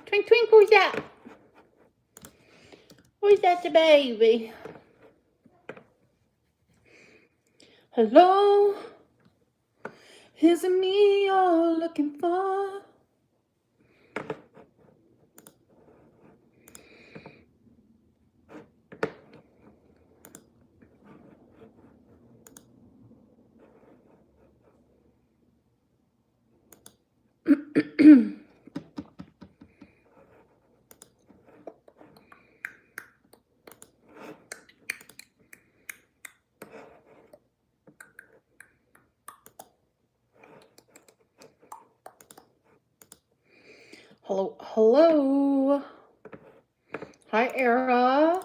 Twink, twink, who's that? Who's that, the baby? Hello? Is it me you're looking for? Hello, hello. Hi, Era.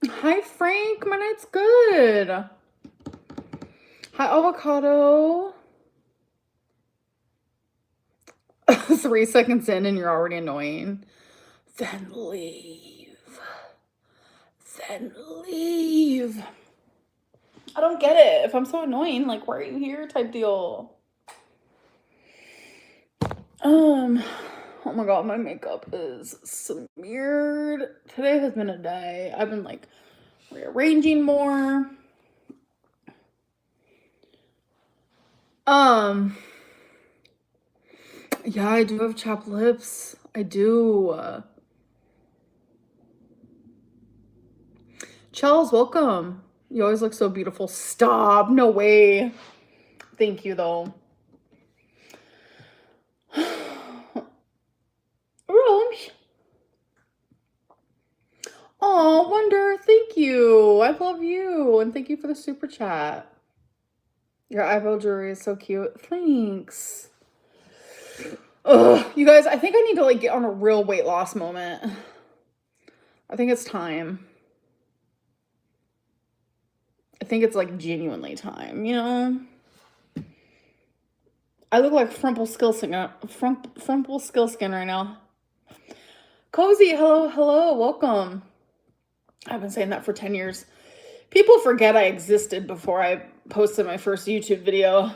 Hi, Frank. My night's good. Hi, Avocado. 3 seconds in and you're already annoying. Then leave. Then leave. I don't get it. If I'm so annoying, like, why are you here type deal? Oh my god, my makeup is smeared. Today has been a day. I've been like rearranging more. Yeah, I do have chapped lips. I do. Charles, welcome. You always look so beautiful. Stop. No way. Thank you, though. Rose. Oh, Wonder. Thank you. I love you. And thank you for the super chat. Your eyebrow jewelry is so cute. Thanks. Ugh, you guys, I think I need to like get on a real weight loss moment. I think it's time. I think it's like genuinely time, you know? I look like Frumpelstiltskin right now. Cozy, hello, welcome. I've been saying that for 10 years. People forget I existed before I posted my first YouTube video.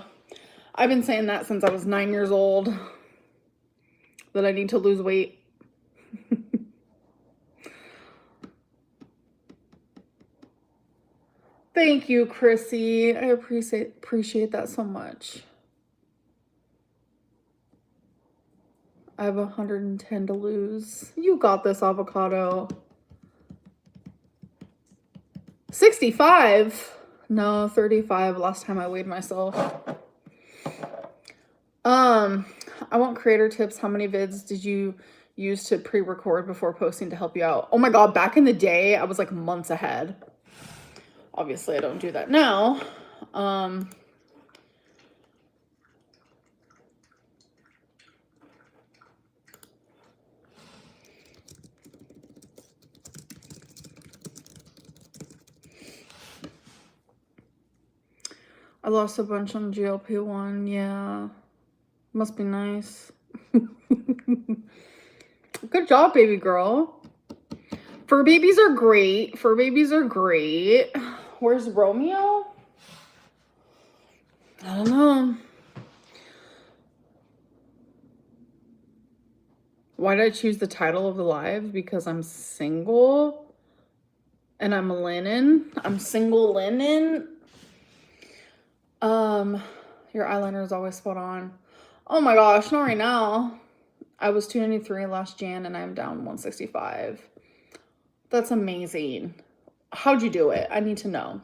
I've been saying that since I was 9 years old. That I need to lose weight. Thank you, Chrissy. I appreciate that so much. I have 110 to lose. You got this, Avocado. 65? No, 35 last time I weighed myself. I want creator tips. How many vids did you use to pre-record before posting to help you out? Oh my god, back in the day, I was like months ahead. Obviously, I don't do that now. I lost a bunch on GLP-1. Yeah. Must be nice. Good job, baby girl. Fur babies are great. Fur babies are great. Where's Romeo? I don't know. Why did I choose the title of the live? Because I'm single and I'm linen. I'm single linen. Your eyeliner is always spot on. Oh my gosh, not right now. I was 293 last Jan and I'm down 165. That's amazing. How'd you do it? I need to know.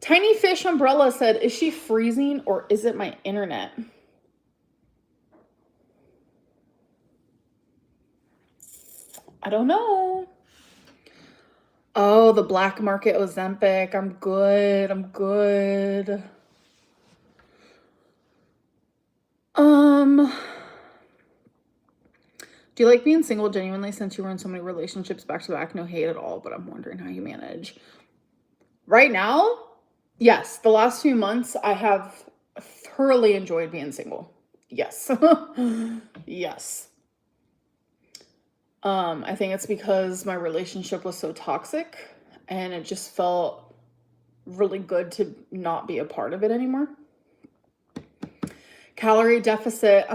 Tiny Fish Umbrella said, is she freezing or is it my internet? I don't know. Oh, the black market Ozempic. I'm good. I'm good. Do you like being single genuinely since you were in so many relationships back to back? No hate at all, but I'm wondering how you manage. Right now, yes. The last few months, I have thoroughly enjoyed being single. Yes. Yes. I think it's because my relationship was so toxic and it just felt really good to not be a part of it anymore. Calorie deficit.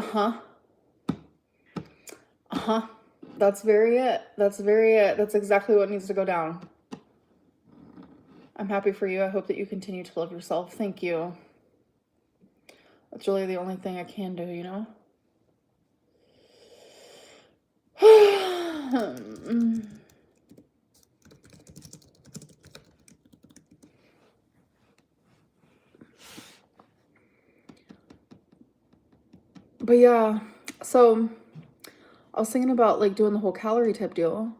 That's very it. That's very it. That's exactly what needs to go down. I'm happy for you. I hope that you continue to love yourself. Thank you. That's really the only thing I can do, you know? But yeah, so I was thinking about like doing the whole calorie tip deal.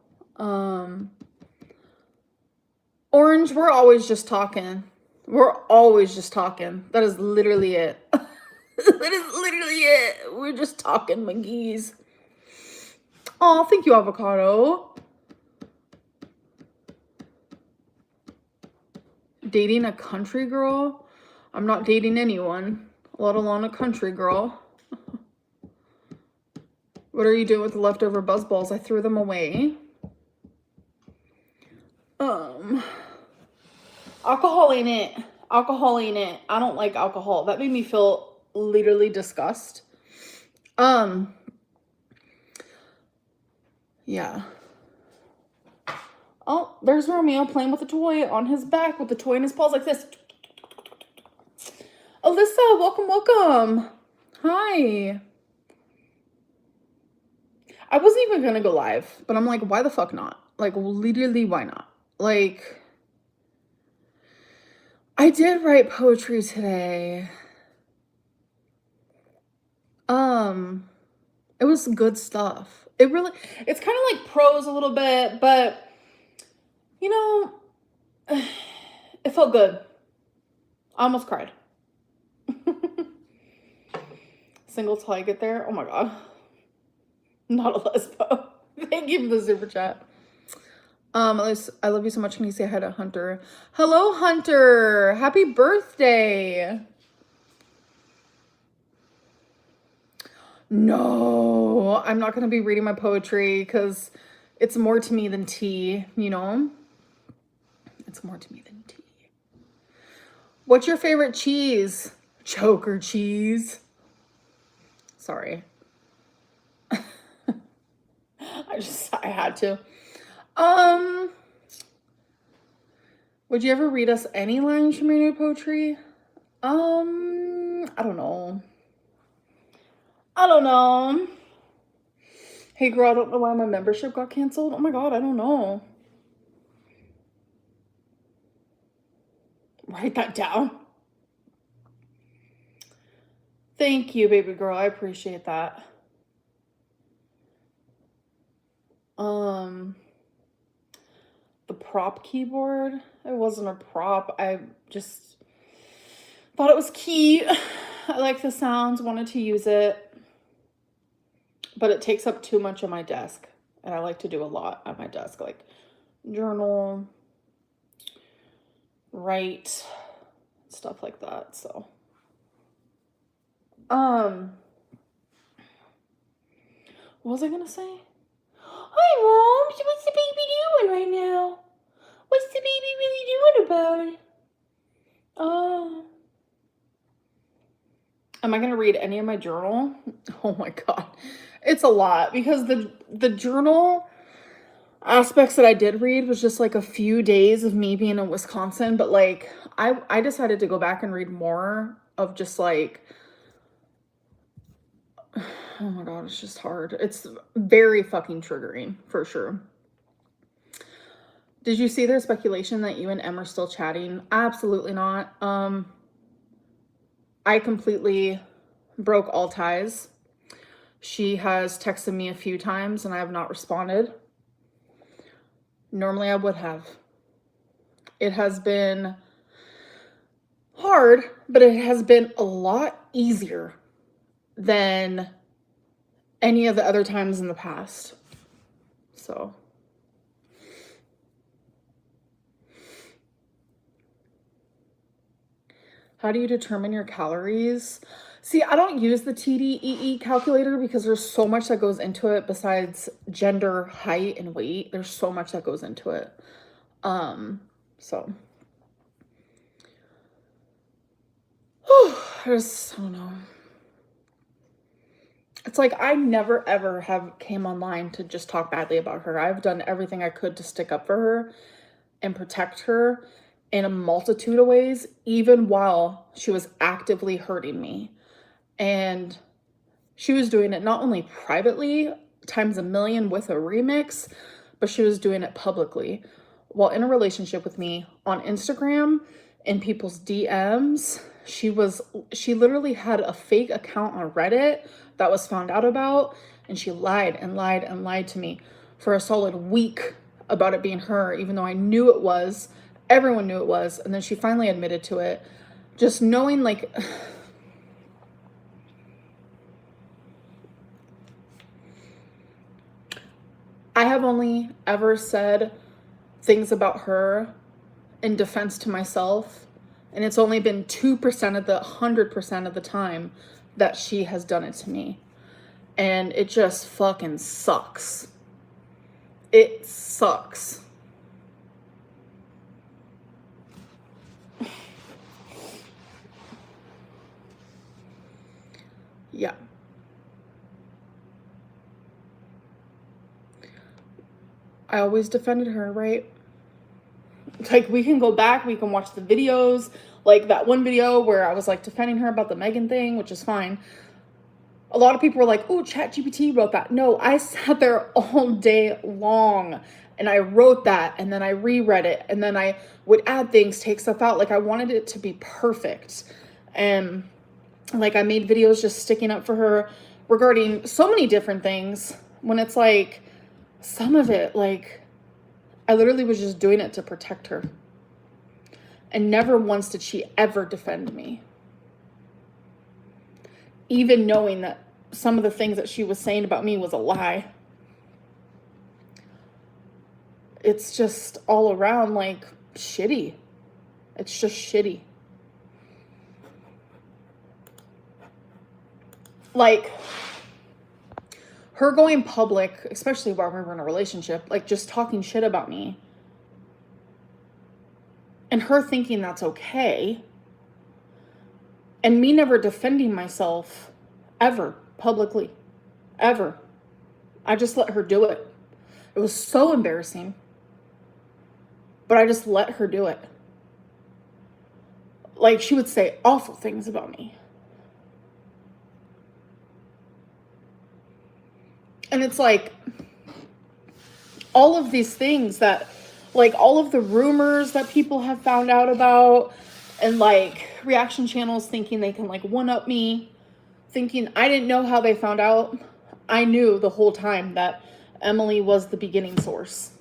Orange, we're always just talking. We're always just talking. That is literally it. That is literally it. We're just talking, McGee's. Oh, thank you, avocado. Dating a country girl? I'm not dating anyone, let alone a country girl. What are you doing with the leftover buzz balls? I threw them away. Alcohol ain't it. Alcohol ain't it. I don't like alcohol. That made me feel literally disgust. Yeah. Oh, there's Romeo playing with a toy on his back with the toy in his paws like this. Alyssa, welcome, welcome. Hi. I wasn't even gonna go live, but I'm like, why the fuck not? Like, literally, why not? Like, I did write poetry today. It was good stuff. It's kind of like prose a little bit, but you know, it felt good. I almost cried. Single till I get there. Oh my God. Not a lesbo. Thank you for the super chat. I love you so much. Can you say hi to Hunter? Hello, Hunter. Happy birthday. No, I'm not going to be reading my poetry because it's more to me than tea, you know? It's more to me than tea. What's your favorite cheese? Choker cheese. Sorry. I had to. Would you ever read us any lines from your new poetry? I don't know. Hey girl, I don't know why my membership got canceled. Oh my God, I don't know. Write that down. Thank you, baby girl. I appreciate that. The prop keyboard. It wasn't a prop. I just thought it was cute. I like the sounds, wanted to use it. But it takes up too much of my desk. And I like to do a lot at my desk. Like journal, write, stuff like that. So. What was I gonna say? Hi, Mom. What's the baby doing right now? What's the baby really doing about it? Am I gonna read any of my journal? Oh my God. It's a lot because the journal aspects that I did read was just like a few days of me being in Wisconsin, but like I decided to go back and read more of just like, oh my God, it's just hard. It's very fucking triggering for sure. Did you see their speculation that you and Em are still chatting? Absolutely not. I completely broke all ties. She has texted me a few times and I have not responded. Normally I would have. It has been hard, but it has been a lot easier than any of the other times in the past. So. How do you determine your calories? See, I don't use the TDEE calculator because there's so much that goes into it besides gender, height, and weight. There's so much that goes into it. So. I don't know. It's like I never ever have came online to just talk badly about her. I've done everything I could to stick up for her and protect her in a multitude of ways, even while she was actively hurting me. And she was doing it not only privately, times a million with a remix, but she was doing it publicly while in a relationship with me on Instagram, in people's DMs. She literally had a fake account on Reddit that was found out about, and she lied and lied and lied to me for a solid week about it being her, even though I knew it was. Everyone knew it was, and then she finally admitted to it. Just knowing, like, I have only ever said things about her in defense to myself, and it's only been 2% of the 100% of the time that she has done it to me. And it just fucking sucks. It sucks. Yeah. I always defended her, right? Like, we can go back, we can watch the videos, like that one video where I was like defending her about the Megan thing, which is fine. A lot of people were like, oh, ChatGPT wrote that. No, I sat there all day long and I wrote that, and then I reread it, and then I would add things, take stuff out. Like, I wanted it to be perfect. And like, I made videos just sticking up for her regarding so many different things, when it's like, some of it, like, I literally was just doing it to protect her. And never once did she ever defend me. Even knowing that some of the things that she was saying about me was a lie. It's just all around, like, shitty. It's just shitty. Like, her going public, especially while we were in a relationship, like, just talking shit about me, and her thinking that's okay, and me never defending myself ever publicly, ever. I just let her do it. It was so embarrassing, but I just let her do it. Like, she would say awful things about me. And it's like, all of these things that, like, all of the rumors that people have found out about, and like reaction channels thinking they can like one up me, thinking I didn't know how they found out. I knew the whole time that Emily was the beginning source.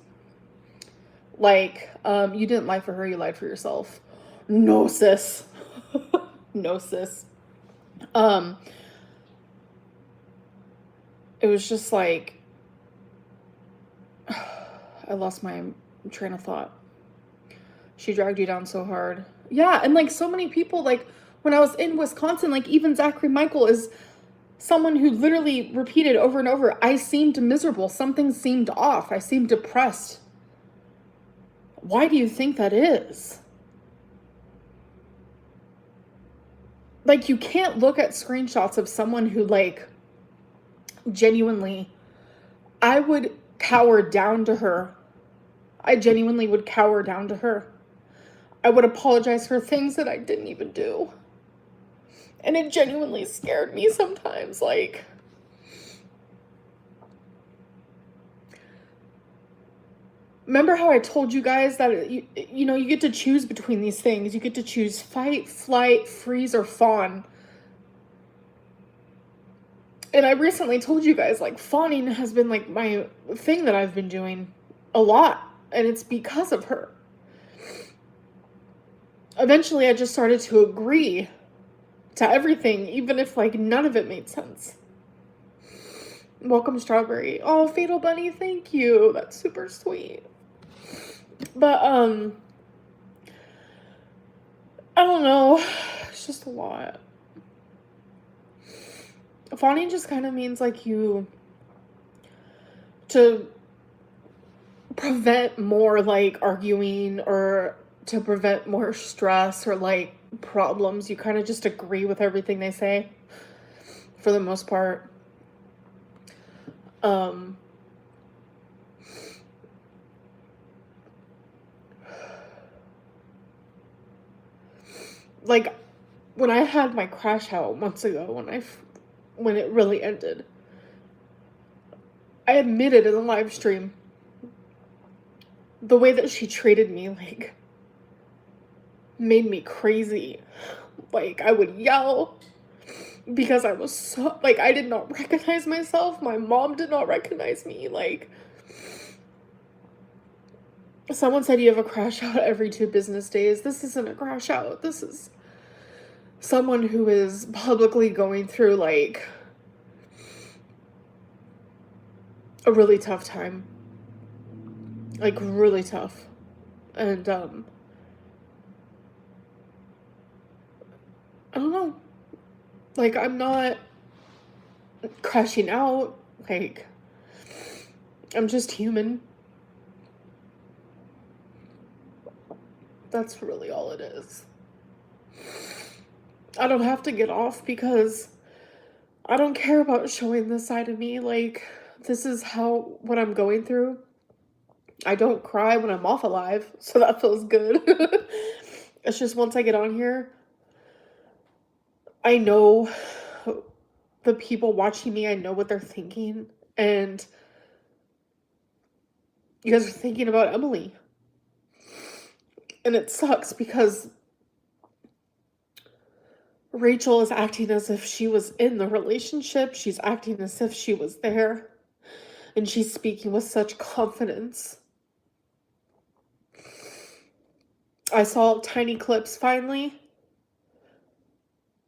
Like, you didn't lie for her, you lied for yourself. No, sis. No, sis. It was just like, I lost my train of thought. She dragged you down so hard. Yeah, and like so many people, like when I was in Wisconsin, like even Zachary Michael is someone who literally repeated over and over, I seemed miserable. Something seemed off. I seemed depressed. Why do you think that is? Like, you can't look at screenshots of someone who, like, genuinely, I would cower down to her. I genuinely would cower down to her. I would apologize for things that I didn't even do. And it genuinely scared me sometimes. Like, remember how I told you guys that, you know, you get to choose between these things. You get to choose fight, flight, freeze, or fawn. And I recently told you guys, like, fawning has been, like, my thing that I've been doing a lot. And it's because of her. Eventually, I just started to agree to everything, even if, like, none of it made sense. Welcome, Strawberry. Oh, Fatal Bunny, thank you. That's super sweet. But, I don't know. It's just a lot. Fawning just kind of means, like, to prevent more, like, arguing, or to prevent more stress or, like, problems. You kind of just agree with everything they say, for the most part. Um, like, when I had my crash out months ago, when it really ended, I admitted in the live stream the way that she treated me, like, made me crazy. Like, I would yell because I was so, like, I did not recognize myself. My mom did not recognize me. Like, someone said you have a crash out every 2 business days. This isn't a crash out. This is someone who is publicly going through, like, a really tough time. Like, really tough. And, I don't know. Like, I'm not crashing out. Like, I'm just human. That's really all it is. I don't have to get off because I don't care about showing this side of me. Like, this is what I'm going through. I don't cry when I'm off alive, so that feels good. It's just once I get on here, I know the people watching me, I know what they're thinking, and you guys are thinking about Emily. And it sucks because Rachel is acting as if she was in the relationship. She's acting as if she was there. And she's speaking with such confidence. I saw tiny clips finally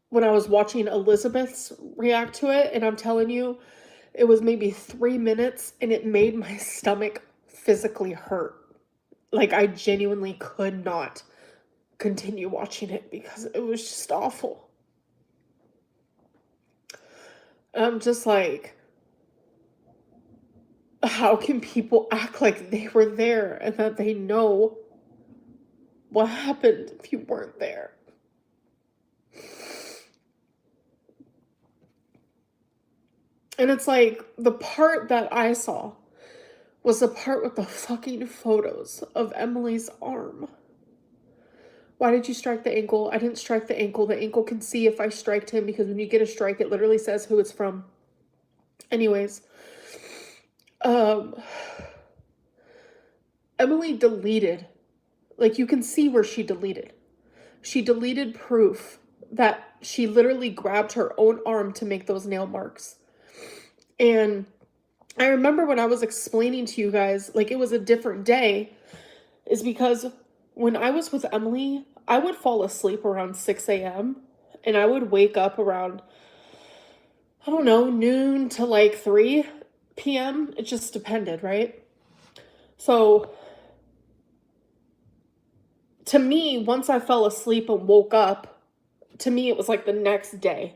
when I was watching Elizabeth's react to it. And I'm telling you, it was maybe 3 minutes and it made my stomach physically hurt. Like, I genuinely could not continue watching it because it was just awful. And I'm just like, how can people act like they were there and that they know what happened if you weren't there? And it's like, the part that I saw was the part with the fucking photos of Emily's arm. Why did you strike the ankle? I didn't strike the ankle. The ankle can see if I striked him because when you get a strike, it literally says who it's from. Anyways, Emily deleted, like, you can see where she deleted. She deleted proof that she literally grabbed her own arm to make those nail marks. And I remember when I was explaining to you guys, like, it was a different day, is because when I was with Emily, I would fall asleep around 6 a.m. and I would wake up around, I don't know, noon to like 3 p.m. It just depended, right? So to me, once I fell asleep and woke up, to me, it was like the next day.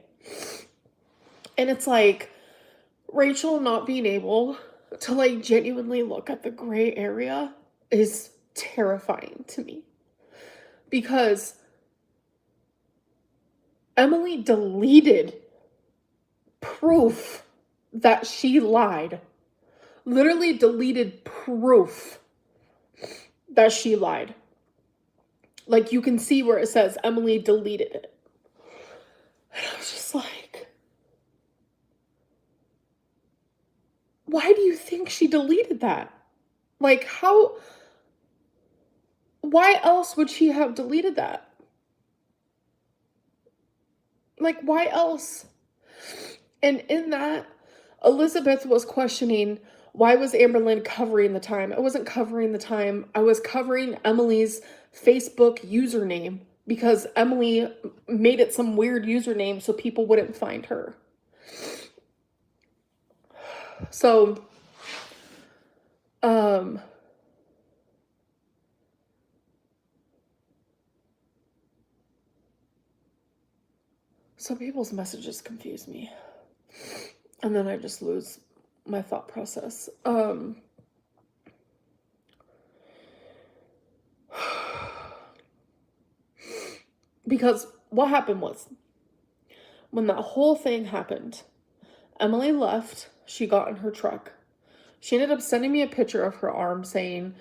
And it's like, Rachel not being able to, like, genuinely look at the gray area is terrifying to me. Because Emily deleted proof that she lied. Literally deleted proof that she lied. Like, you can see where it says Emily deleted it. And I was just like, why do you think she deleted that? Like, why else would she have deleted that? Like, why else? And in that, Elizabeth was questioning, why was Amberlynn covering the time? I wasn't covering the time. I was covering Emily's Facebook username because Emily made it some weird username so people wouldn't find her. So, some people's messages confuse me. And then I just lose my thought process. Because what happened was, when that whole thing happened, Emily left she got in her truck. She ended up sending me a picture of her arm saying,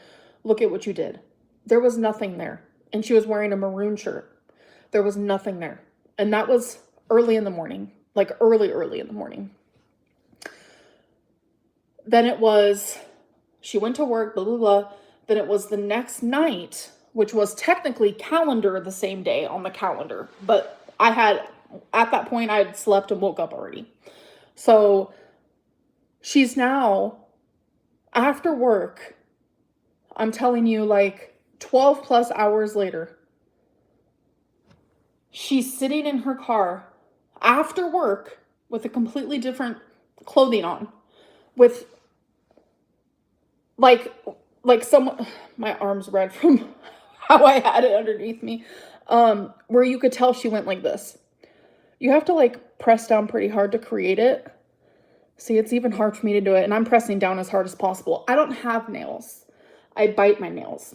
"Look at what you did." There was nothing there. And she was wearing a maroon shirt. There was nothing there. And that was early in the morning, like early in the morning. Then it was, she went to work, blah, blah, blah. Then it was the next night, which was technically calendar the same day on the calendar. But at that point, I had slept and woke up already. So she's now, after work, I'm telling you, like 12 plus hours later, she's sitting in her car after work with a completely different clothing on, with like someone, my arm's red from how I had it underneath me, where you could tell she went like this. You have to like press down pretty hard to create it. See, it's even hard for me to do it, and I'm pressing down as hard as possible. I don't have nails. I bite my nails.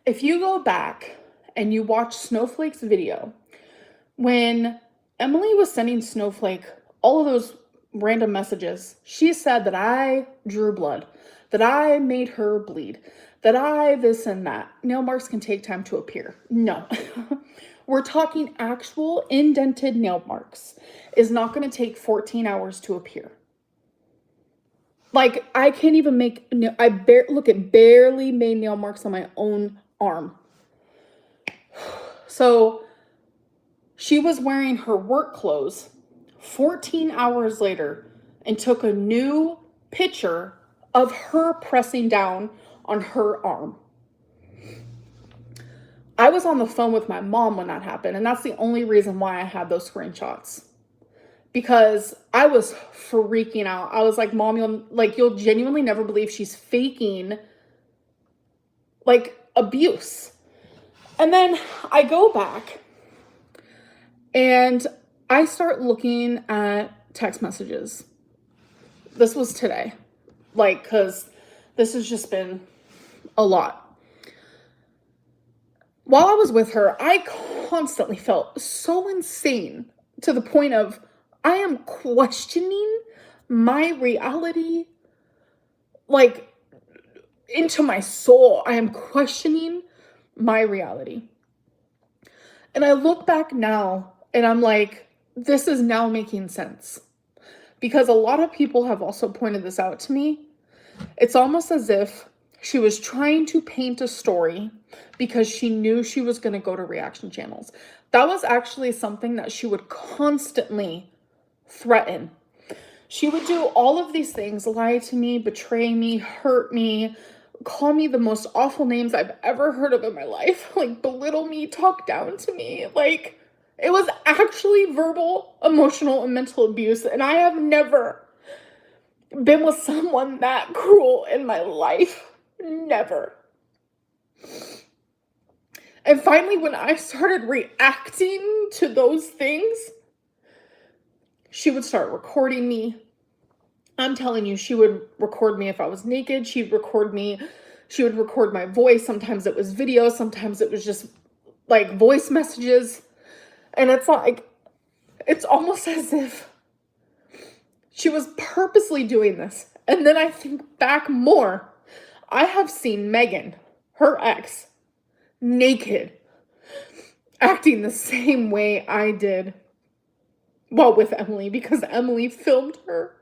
If you go back and you watch Snowflake's video, when Emily was sending Snowflake all of those random messages, she said that I drew blood, that I made her bleed, that I this and that. Nail marks can take time to appear. No. We're talking actual indented nail marks is not going to take 14 hours to appear. Like, I can't even make, barely made nail marks on my own arm. So she was wearing her work clothes 14 hours later and took a new picture of her pressing down on her arm. I was on the phone with my mom when that happened, and that's the only reason why I had those screenshots. Because I was freaking out. I was like, Mom, you'll genuinely never believe she's faking like abuse. And then I go back and I start looking at text messages. This was today, like, because this has just been a lot. While I was with her, I constantly felt so insane to the point of I am questioning my reality, like, into my soul. I am questioning my reality. And I look back now and I'm like, this is now making sense. Because a lot of people have also pointed this out to me. It's almost as if she was trying to paint a story because she knew she was going to go to reaction channels. That was actually something that she would constantly threaten. She would do all of these things, lie to me, betray me, hurt me, call me the most awful names I've ever heard of in my life, like belittle me, talk down to me. Like, it was actually verbal, emotional, and mental abuse. And I have never been with someone that cruel in my life. Never. And finally, when I started reacting to those things, she would start recording me. I'm telling you, she would record me if I was naked. She'd record me. She would record my voice. Sometimes it was video. Sometimes it was just like voice messages. And it's like, it's almost as if she was purposely doing this. And then I think back more. I have seen Megan, her ex, naked, acting the same way I did. Well, with Emily, because Emily filmed her.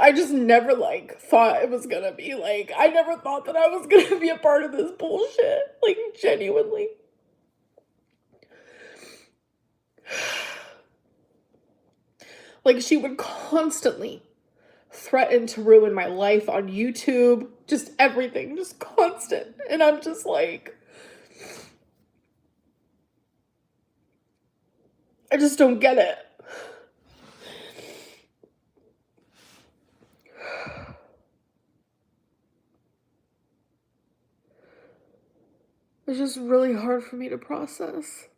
I just never thought it was gonna be I never thought that I was gonna be a part of this bullshit. Genuinely. She would constantly threaten to ruin my life on YouTube, just everything, just constant. And I'm just I just don't get it. It's just really hard for me to process.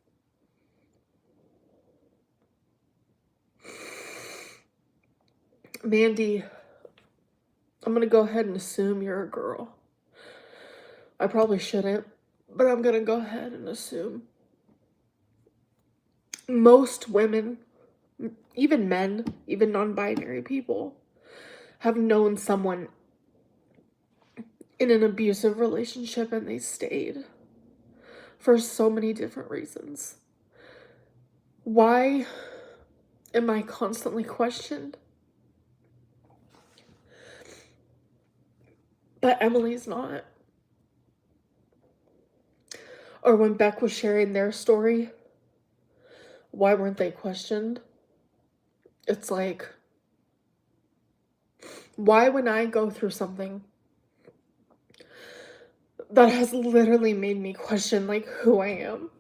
Mandy, I'm gonna go ahead and assume you're a girl. I probably shouldn't, But I'm gonna go ahead and assume most women, even men, even non-binary people, have known someone in an abusive relationship and they stayed for so many different reasons. Why am I constantly questioned? But Emily's not. Or when Beck was sharing their story, why weren't they questioned? It's like, why when I go through something that has literally made me question, like, who I am,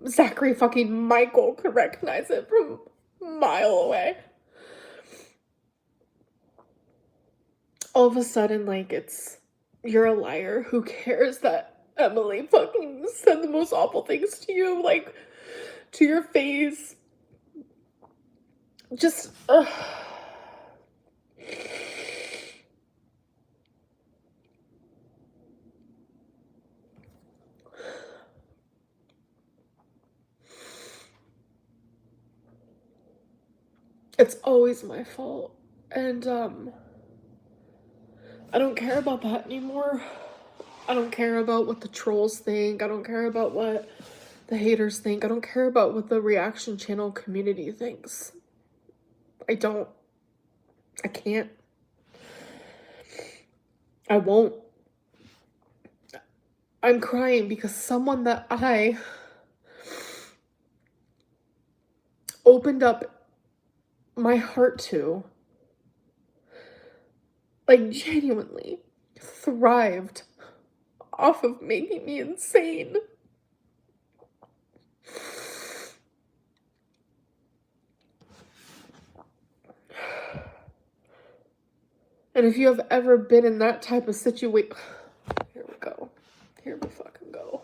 Zachary fucking Michael could recognize it from a mile away. All of a sudden, like, it's, you're a liar. Who cares that Emily fucking said the most awful things to you, like, to your face? Just, it's always my fault. And, I don't care about that anymore. I don't care about what the trolls think. I don't care about what the haters think. I don't care about what the reaction channel community thinks. I don't. I can't. I won't. I'm crying because someone that I opened up my heart to, like, genuinely thrived off of making me insane. And if you have ever been in that type of situation, here we go. Here we fucking go.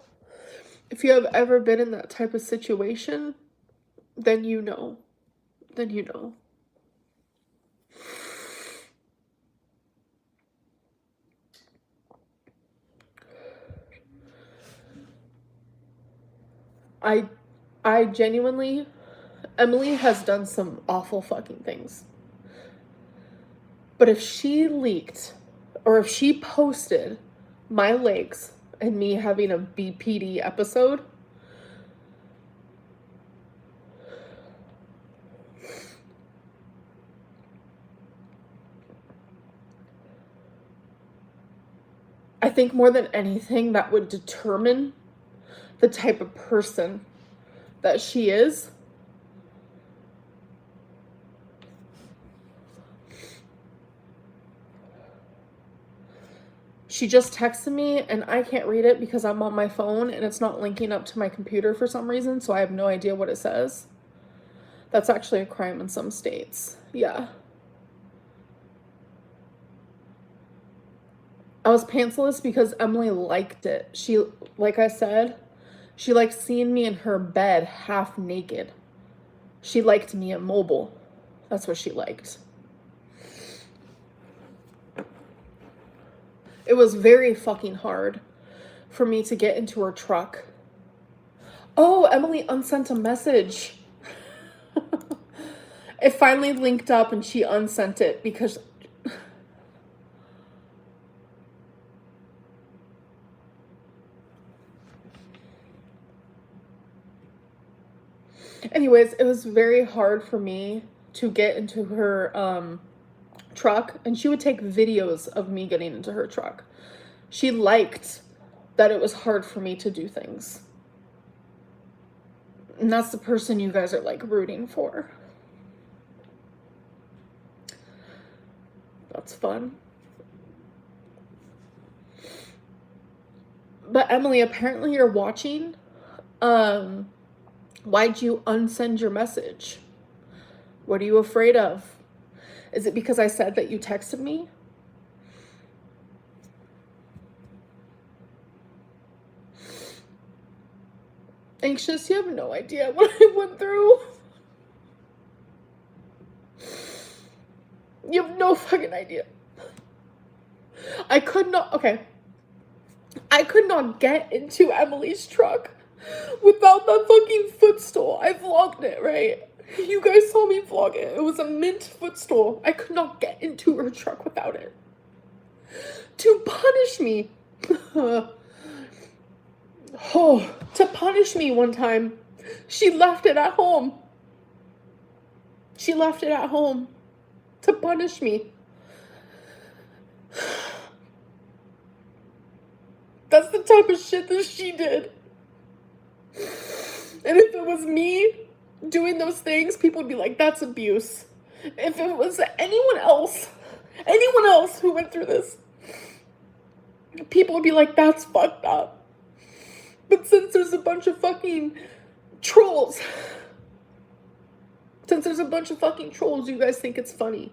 If you have ever been in that type of situation, then you know. Then you know. I genuinely, Emily has done some awful fucking things. But if she leaked, or if she posted my legs and me having a BPD episode, I think more than anything that would determine the type of person that she is. She just texted me and I can't read it because I'm on my phone and it's not linking up to my computer for some reason, so I have no idea what it says. That's actually a crime in some states. Yeah. I was pantsless because Emily liked it. She, like I said, she liked seeing me in her bed half naked. She liked me immobile. That's what she liked. It was very fucking hard for me to get into her truck. Oh, Emily unsent a message. It finally linked up and she unsent it because... Anyways, it was very hard for me to get into her truck, and she would take videos of me getting into her truck. She liked that it was hard for me to do things. And that's the person you guys are, like, rooting for. That's fun. But Emily, apparently you're watching. Why'd you unsend your message? What are you afraid of? Is it because I said that you texted me? Anxious? You have no idea what I went through. You have no fucking idea. I could not, okay. I could not get into Emily's truck without that fucking footstool. I vlogged it, right? You guys saw me vlog it. It was a mint footstool. I could not get into her truck without it. To punish me. Oh, to punish me one time, she left it at home. She left it at home to punish me. That's the type of shit that she did. And if it was me doing those things, people would be like, that's abuse. If it was anyone else who went through this, people would be like, that's fucked up. But since there's a bunch of fucking trolls, you guys think it's funny.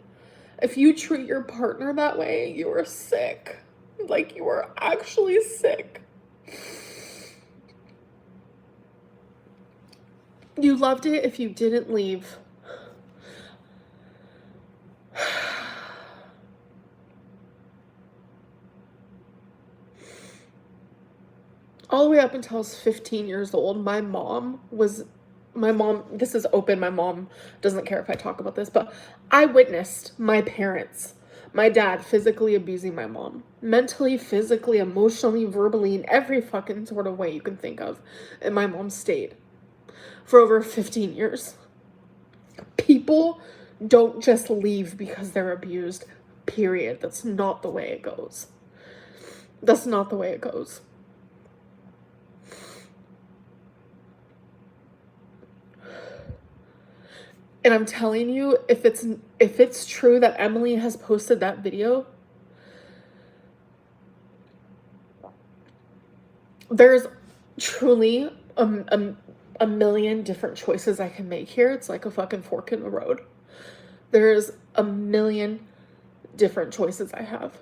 If you treat your partner that way, you are sick. Like, you are actually sick. You loved it if you didn't leave. All the way up until I was 15 years old, my mom, this is open, my mom doesn't care if I talk about this, but I witnessed my parents, my dad physically abusing my mom. Mentally, physically, emotionally, verbally, in every fucking sort of way you can think of. And my mom stayed for over 15 years. People don't just leave because they're abused, period. That's not the way it goes. That's not the way it goes. And I'm telling you, if it's true that Emily has posted that video, there's truly a million different choices I can make here. It's like a fucking fork in the road. There's a million different choices I have.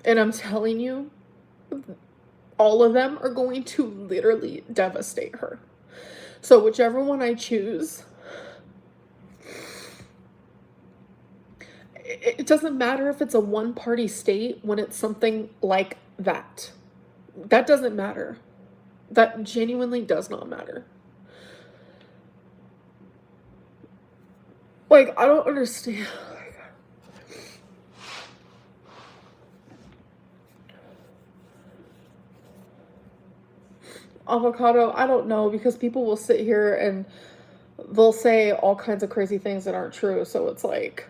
And I'm telling you, all of them are going to literally devastate her. So whichever one I choose, it doesn't matter if it's a one-party state when it's something like that. That doesn't matter. That genuinely does not matter. Like, I don't understand. Avocado, I don't know, because people will sit here and they'll say all kinds of crazy things that aren't true. So it's like,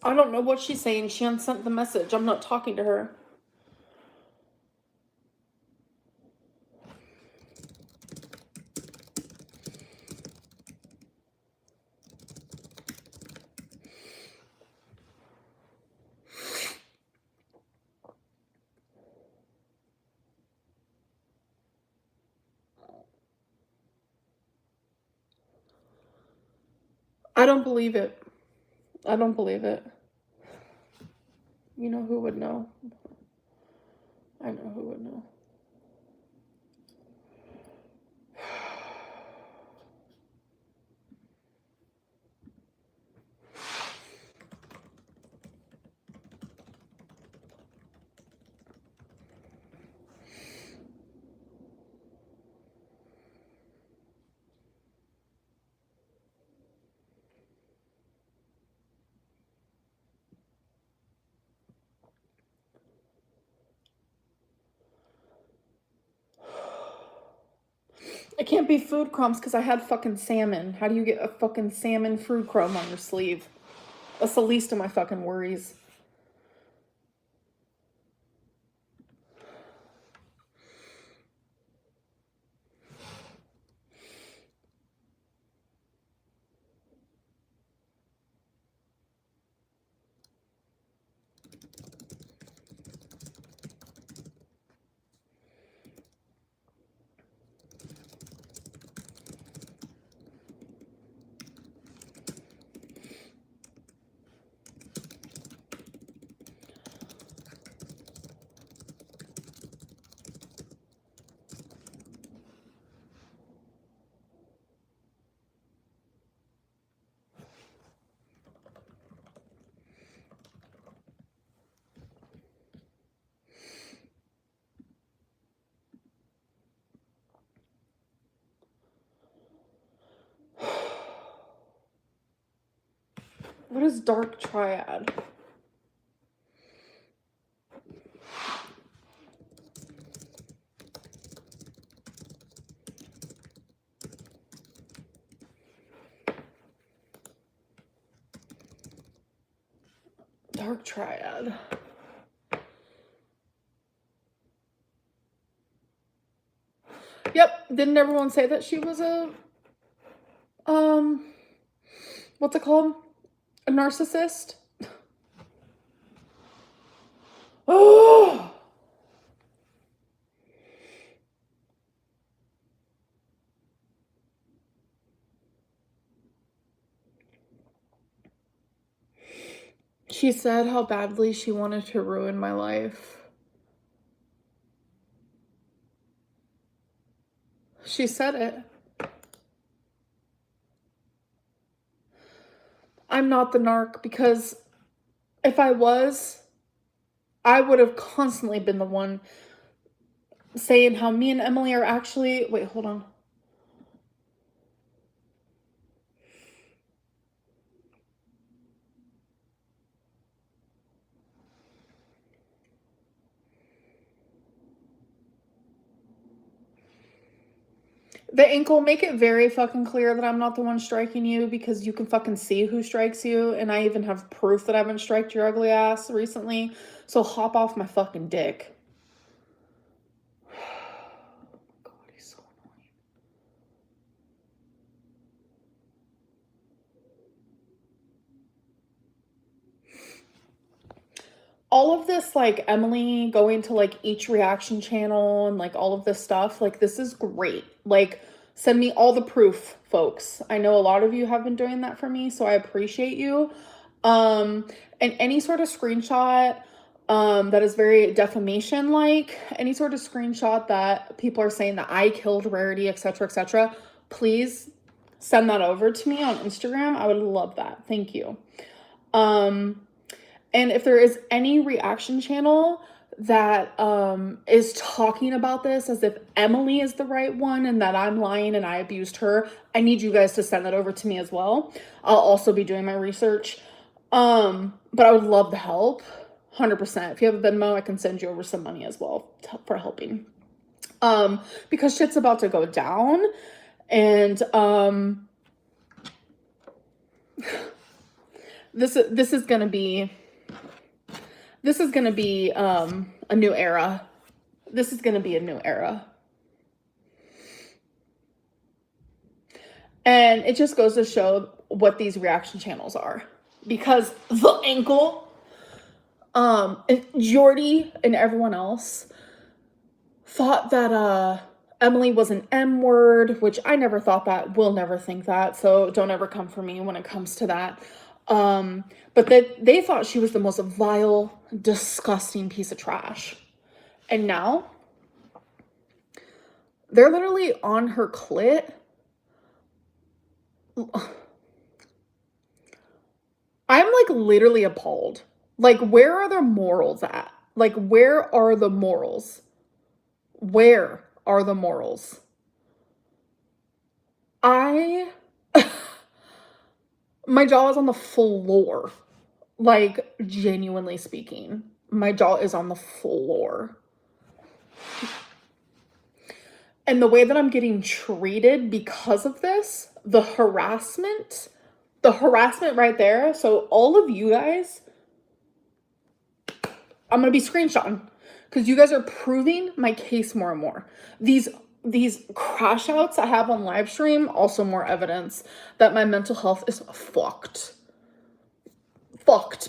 I don't know what she's saying. She unsent the message. I'm not talking to her. I don't believe it. I don't believe it. You know who would know? I know who would know. It can't be food crumbs because I had fucking salmon. How do you get a fucking salmon food crumb on your sleeve? That's the least of my fucking worries. What is dark triad? Dark triad. Yep, didn't everyone say that she was a, what's it called? A narcissist? Oh! She said how badly she wanted to ruin my life. She said it. I'm not the narc because if I was, I would have constantly been the one saying how me and Emily are actually, wait, hold on. The ankle, make it very fucking clear that I'm not the one striking you because you can fucking see who strikes you. And I even have proof that I haven't striked your ugly ass recently. So hop off my fucking dick. God, he's so annoying. All of this, like Emily going to like each reaction channel and like all of this stuff, like this is great. Like send me all the proof, folks. I know a lot of you have been doing that for me, so I appreciate you. And any sort of screenshot that is very defamation like, any sort of screenshot that people are saying that I killed Rarity, etc., please send that over to me on Instagram. I would love that. Thank you. And if there is any reaction channel that is talking about this as if Emily is the right one and that I'm lying and I abused her, I need you guys to send that over to me as well. I'll also be doing my research. But I would love the help. 100%. If you have a Venmo, I can send you over some money as well for helping. Because shit's about to go down. And this is gonna be a new era. This is gonna be a new era. And it just goes to show what these reaction channels are. Because the ankle, and Jordy and everyone else thought that Emily was an M word, which I never thought that, will never think that. So don't ever come for me when it comes to that. But they thought she was the most vile, disgusting piece of trash. And now they're literally on her clit. I'm like literally appalled. Like, where are the morals at? Like, where are the morals? Where are the morals? My jaw is on the floor. Like, genuinely speaking, my jaw is on the floor. And the way that I'm getting treated because of this, the harassment right there. So all of you guys, I'm going to be screenshotting because you guys are proving my case more and more. These crash outs I have on live stream, also more evidence that my mental health is fucked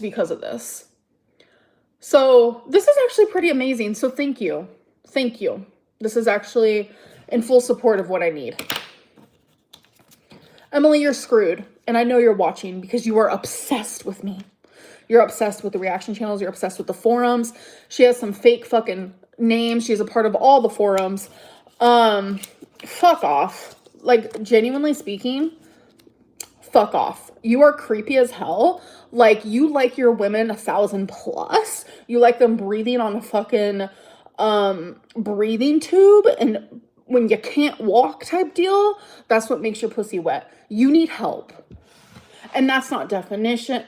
because of this. So this is actually pretty amazing. So thank you. This is actually in full support of what I need. Emily, you're screwed. And I know you're watching because you are obsessed with me. You're obsessed with the reaction channels. You're obsessed with the forums. She has some fake fucking names. She's a part of all the forums. Fuck off. Like, genuinely speaking, fuck off. You are creepy as hell. Like, you like your women 1,000+. You like them breathing on a fucking breathing tube, and when you can't walk type deal, that's what makes your pussy wet. You need help. And that's not defamation,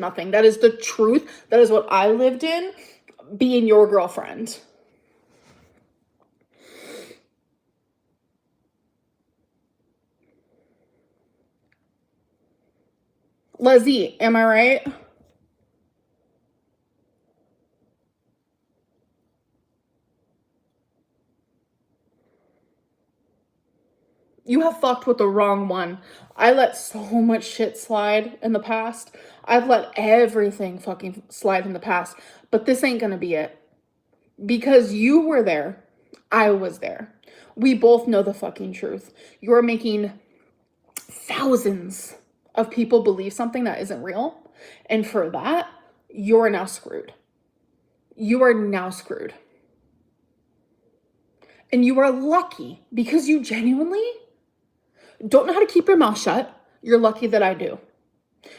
nothing. That is the truth. That is what I lived in, being your girlfriend. Leslie, am I right? You have fucked with the wrong one. I let so much shit slide in the past. I've let everything fucking slide in the past. But this ain't gonna be it. Because you were there. I was there. We both know the fucking truth. You're making thousands of people believe something that isn't real. And for that, you're now screwed. You are now screwed. And you are lucky because you genuinely don't know how to keep your mouth shut. You're lucky that I do.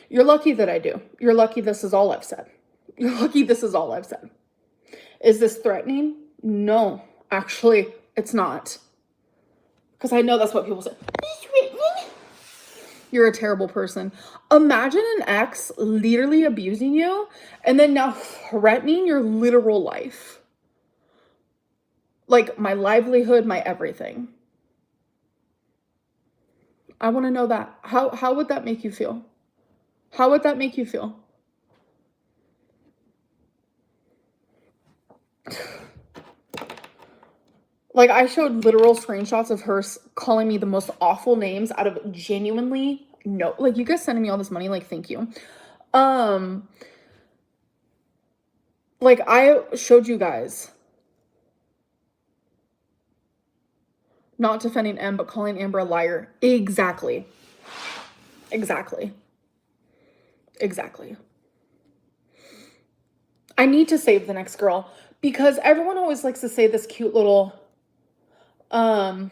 You're lucky that I do. You're lucky this is all I've said. You're lucky this is all I've said. Is this threatening? No, actually, it's not. Because I know that's what people say. You're a terrible person. Imagine an ex literally abusing you and then now threatening your literal life. Like my livelihood, my everything. I want to know that. How would that make you feel? How would that make you feel? Like, I showed literal screenshots of her calling me the most awful names out of genuinely no. Like, you guys sending me all this money, like, thank you. Like, I showed you guys. Not defending M, but calling Amber a liar. Exactly. I need to save the next girl because everyone always likes to say this cute little, oh,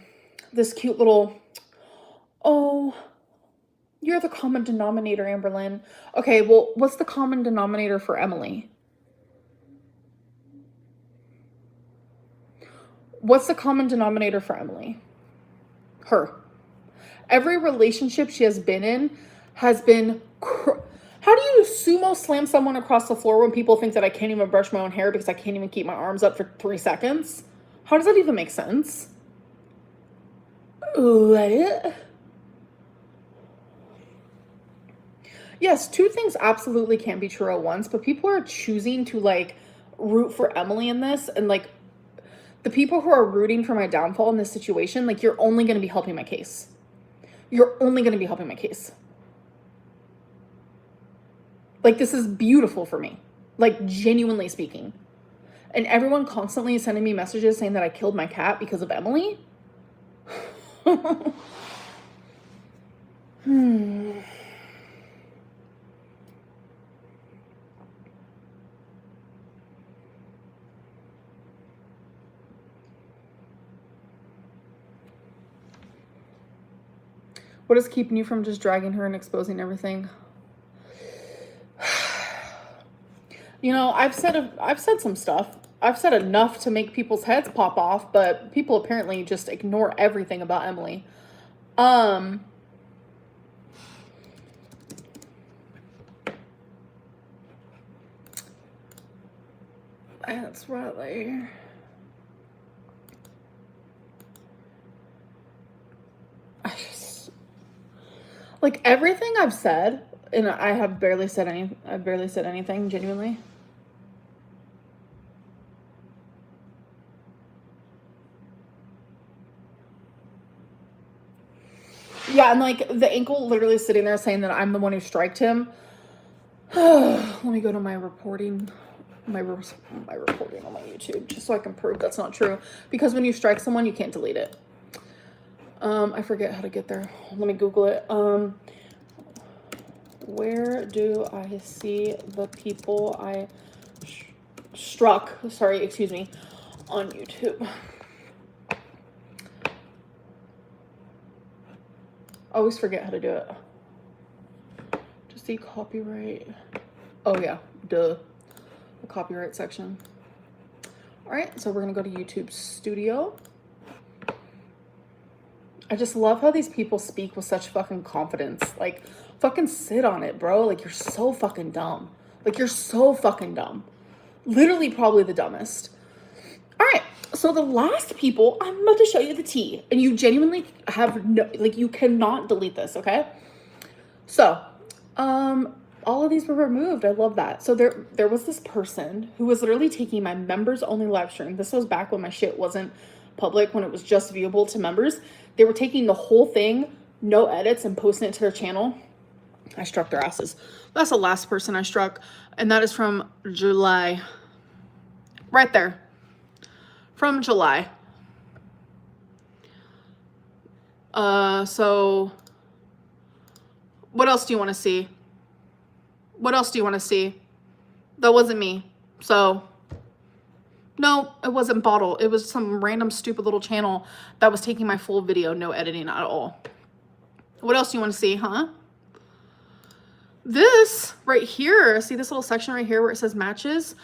you're the common denominator, Amberlynn. Okay, well, what's the common denominator for Emily? What's the common denominator for Emily? Her. Every relationship she has been in has been... How do you sumo slam someone across the floor when people think that I can't even brush my own hair because I can't even keep my arms up for 3 seconds? How does that even make sense? What? Yes, 2 things absolutely can be true at once, but people are choosing to, like, root for Emily in this, and, like, the people who are rooting for my downfall in this situation, like, you're only going to be helping my case. You're only going to be helping my case. Like, this is beautiful for me. Like, genuinely speaking. And everyone constantly is sending me messages saying that I killed my cat because of Emily. What is keeping you from just dragging her and exposing everything? You know, I've said some stuff. I've said enough to make people's heads pop off, but people apparently just ignore everything about Emily. That's right there. Like everything I've said, and I've barely said anything genuinely. Yeah, and like the ankle literally sitting there saying that I'm the one who striked him. Let me go to my reporting, my reporting on my YouTube, just so I can prove that's not true. Because when you strike someone, you can't delete it. I forget how to get there. Let me Google it. Where do I see the people I struck? Sorry, excuse me, on YouTube. I always forget how to do it. Just see copyright. Oh yeah, duh. The copyright section. All right, so we're gonna go to YouTube Studio. I just love how these people speak with such fucking confidence. Like, fucking sit on it, bro. Like, you're so fucking dumb. Like, you're so fucking dumb. Literally probably the dumbest. All right, so the last people, I'm about to show you the tea. And you genuinely have no, like, you cannot delete this, okay? So, all of these were removed. I love that. So there was this person who was literally taking my members only live stream. This was back when my shit wasn't public, when it was just viewable to members. They were taking the whole thing, no edits, and posting it to their channel. I struck their asses. That's the last person I struck, and that is from July. Right there. From July. So what else do you want to see? What else do you want to see? That wasn't me. So no, it wasn't Bottle. It was some random stupid little channel that was taking my full video, no editing at all. What else do you want to see, huh? This right here, see this little section right here where it says matches?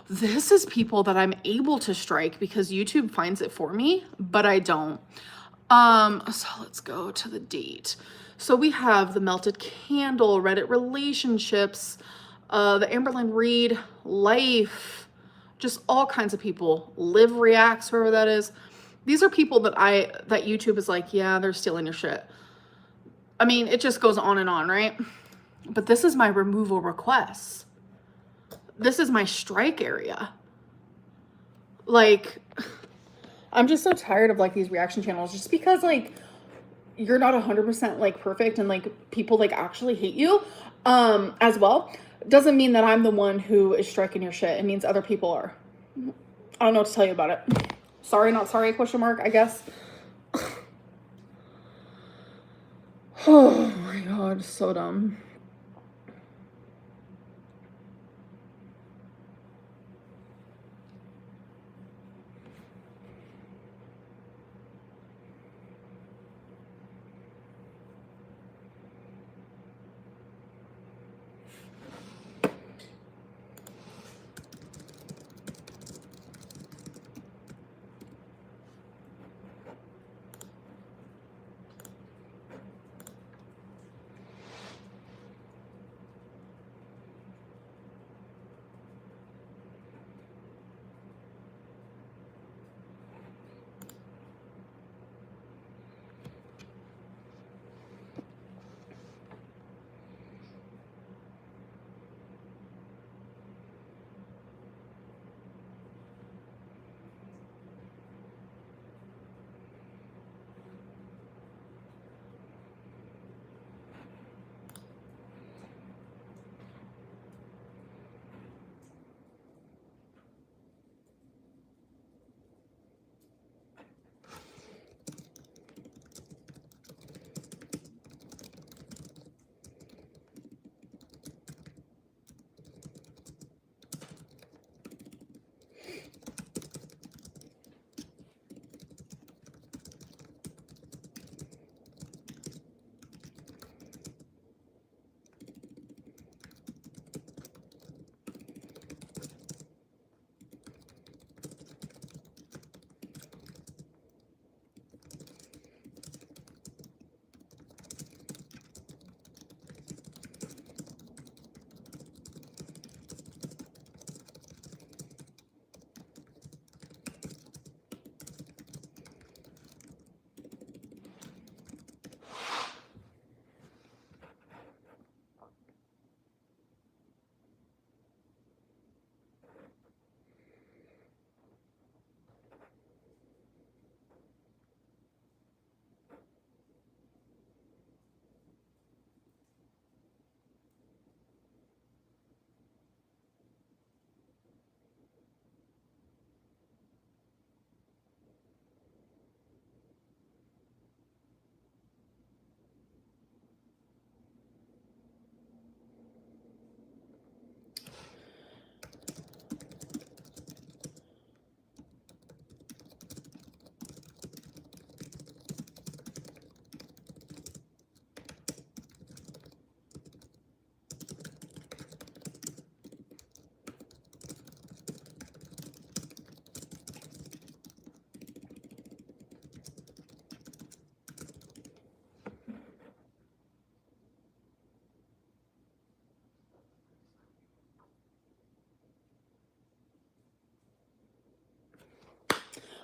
This is people that I'm able to strike because YouTube finds it for me, but I don't. So let's go to the date. So we have the Melted Candle, Reddit Relationships, the Amberlynn Reid, Life, just all kinds of people. Live Reacts, whoever that is. These are people that YouTube is like, yeah, they're stealing your shit. I mean, it just goes on and on, right? But this is my removal requests. This is my strike area. Like, I'm just so tired of like these reaction channels just because like you're not 100% like perfect and like people like actually hate you as well. Doesn't mean that I'm the one who is striking your shit. It means other people are. I don't know what to tell you about it. Sorry, not sorry, question mark, I guess. Oh my God, so dumb.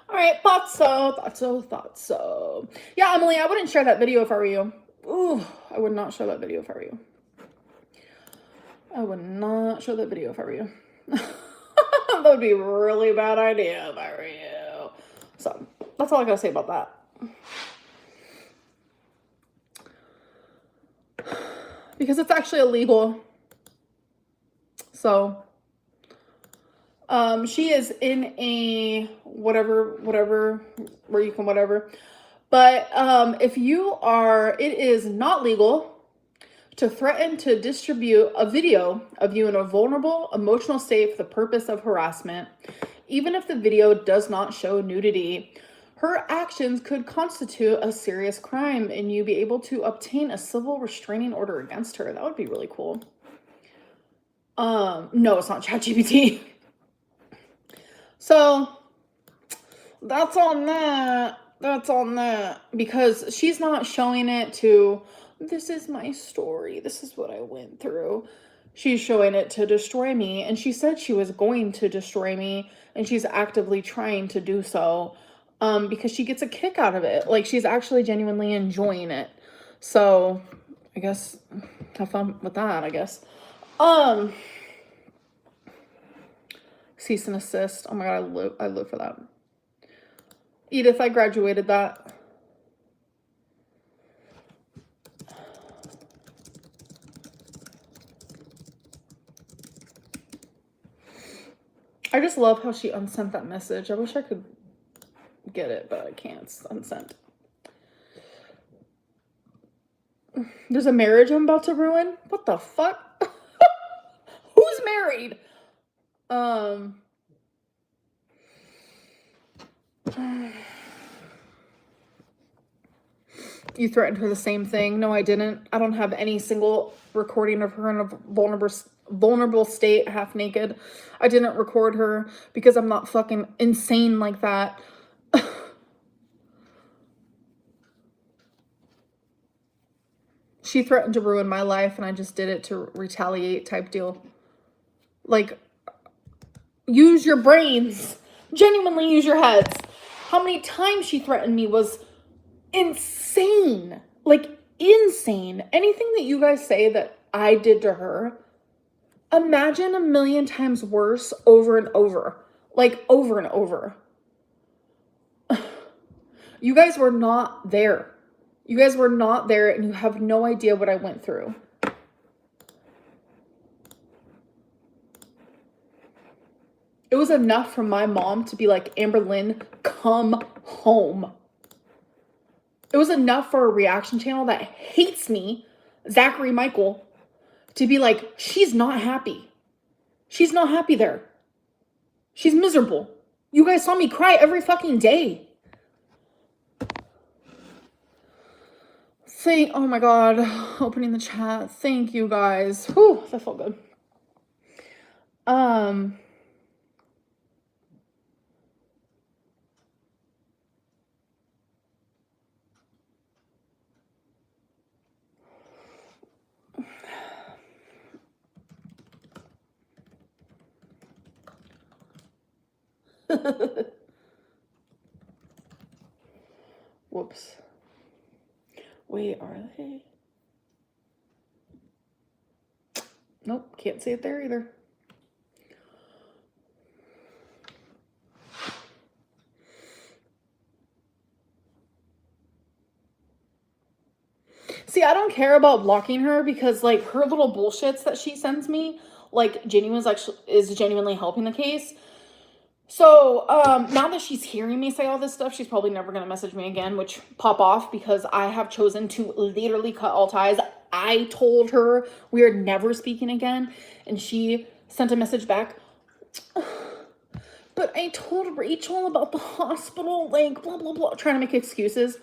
All right, thought so. Yeah, Emily, I wouldn't share that video if I were you. Ooh, I would not share that video if I were you. I would not show that video if I were you. That would be a really bad idea if I were you. So, that's all I gotta say about that. Because it's actually illegal. So, she is in a whatever, where you can whatever. But if you are, it is not legal to threaten to distribute a video of you in a vulnerable, emotional state for the purpose of harassment, even if the video does not show nudity. Her actions could constitute a serious crime and you be able to obtain a civil restraining order against her. That would be really cool. No, it's not ChatGPT. So that's on that. That's on that. Because she's not showing it to, this is my story. This is what I went through. She's showing it to destroy me. And she said she was going to destroy me. And she's actively trying to do so. Because she gets a kick out of it. Like, she's actually genuinely enjoying it. So, I guess, have fun with that, I guess. Cease and assist. Oh my God, I live for that. Edith, I graduated that. I just love how she unsent that message. I wish I could get it, but I can't. It's unsent. There's a marriage I'm about to ruin? What the fuck? Who's married? You threatened her the same thing. No, I didn't. I don't have any single recording of her in a vulnerable state, half naked. I didn't record her because I'm not fucking insane like that. She threatened to ruin my life and I just did it to retaliate type deal. Like, use your brains. Genuinely use your heads. How many times she threatened me was insane. Like, insane. Anything that you guys say that I did to her, imagine a million times worse over and over. Like, over and over. You guys were not there. You guys were not there and you have no idea what I went through. It was enough for my mom to be like, Amberlynn, come home. It was enough for a reaction channel that hates me, Zachary Michael, to be like, she's not happy. She's not happy there. She's miserable. You guys saw me cry every fucking day. Oh my God, opening the chat. Thank you guys. Whew, that felt good. Whoops. Wait, are they? Nope, can't see it there either. See, I don't care about blocking her because, like, her little bullshits that she sends me, like, is genuinely helping the case. So, now that she's hearing me say all this stuff, she's probably never going to message me again, which pop off because I have chosen to literally cut all ties. I told her we are never speaking again, and she sent a message back. But I told Rachel about the hospital, like, blah, blah, blah, trying to make excuses.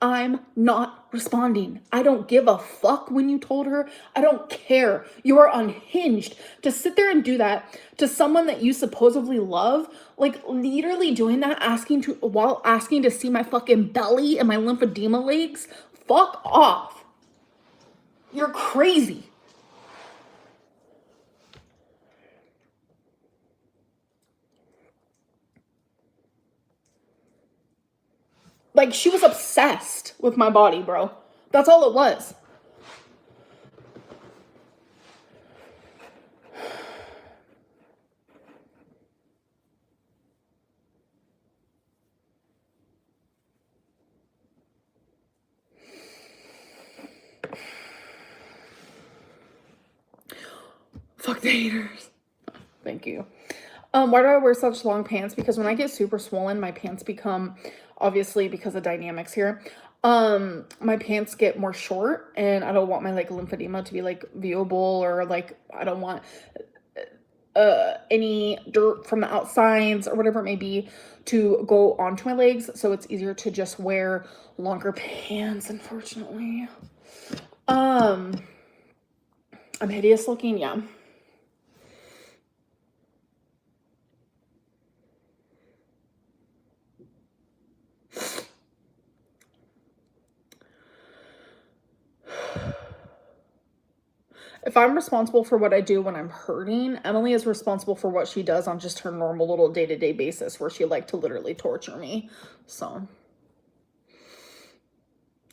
I'm not responding. I don't give a fuck when you told her. I don't care. You are unhinged to sit there and do that to someone that you supposedly love. Like, literally doing that, while asking to see my fucking belly and my lymphedema legs. Fuck off. You're crazy. Like, she was obsessed with my body, bro. That's all it was. Fuck the haters. Thank you. Why do I wear such long pants? Because when I get super swollen, my pants become, obviously because of dynamics here, my pants get more short, and I don't want my like lymphedema to be like viewable, or like I don't want any dirt from the outsides or whatever it may be to go onto my legs. So it's easier to just wear longer pants, unfortunately. I'm hideous looking, yeah. If I'm responsible for what I do when I'm hurting, Emily is responsible for what she does on just her normal little day-to-day basis, where she like to literally torture me. So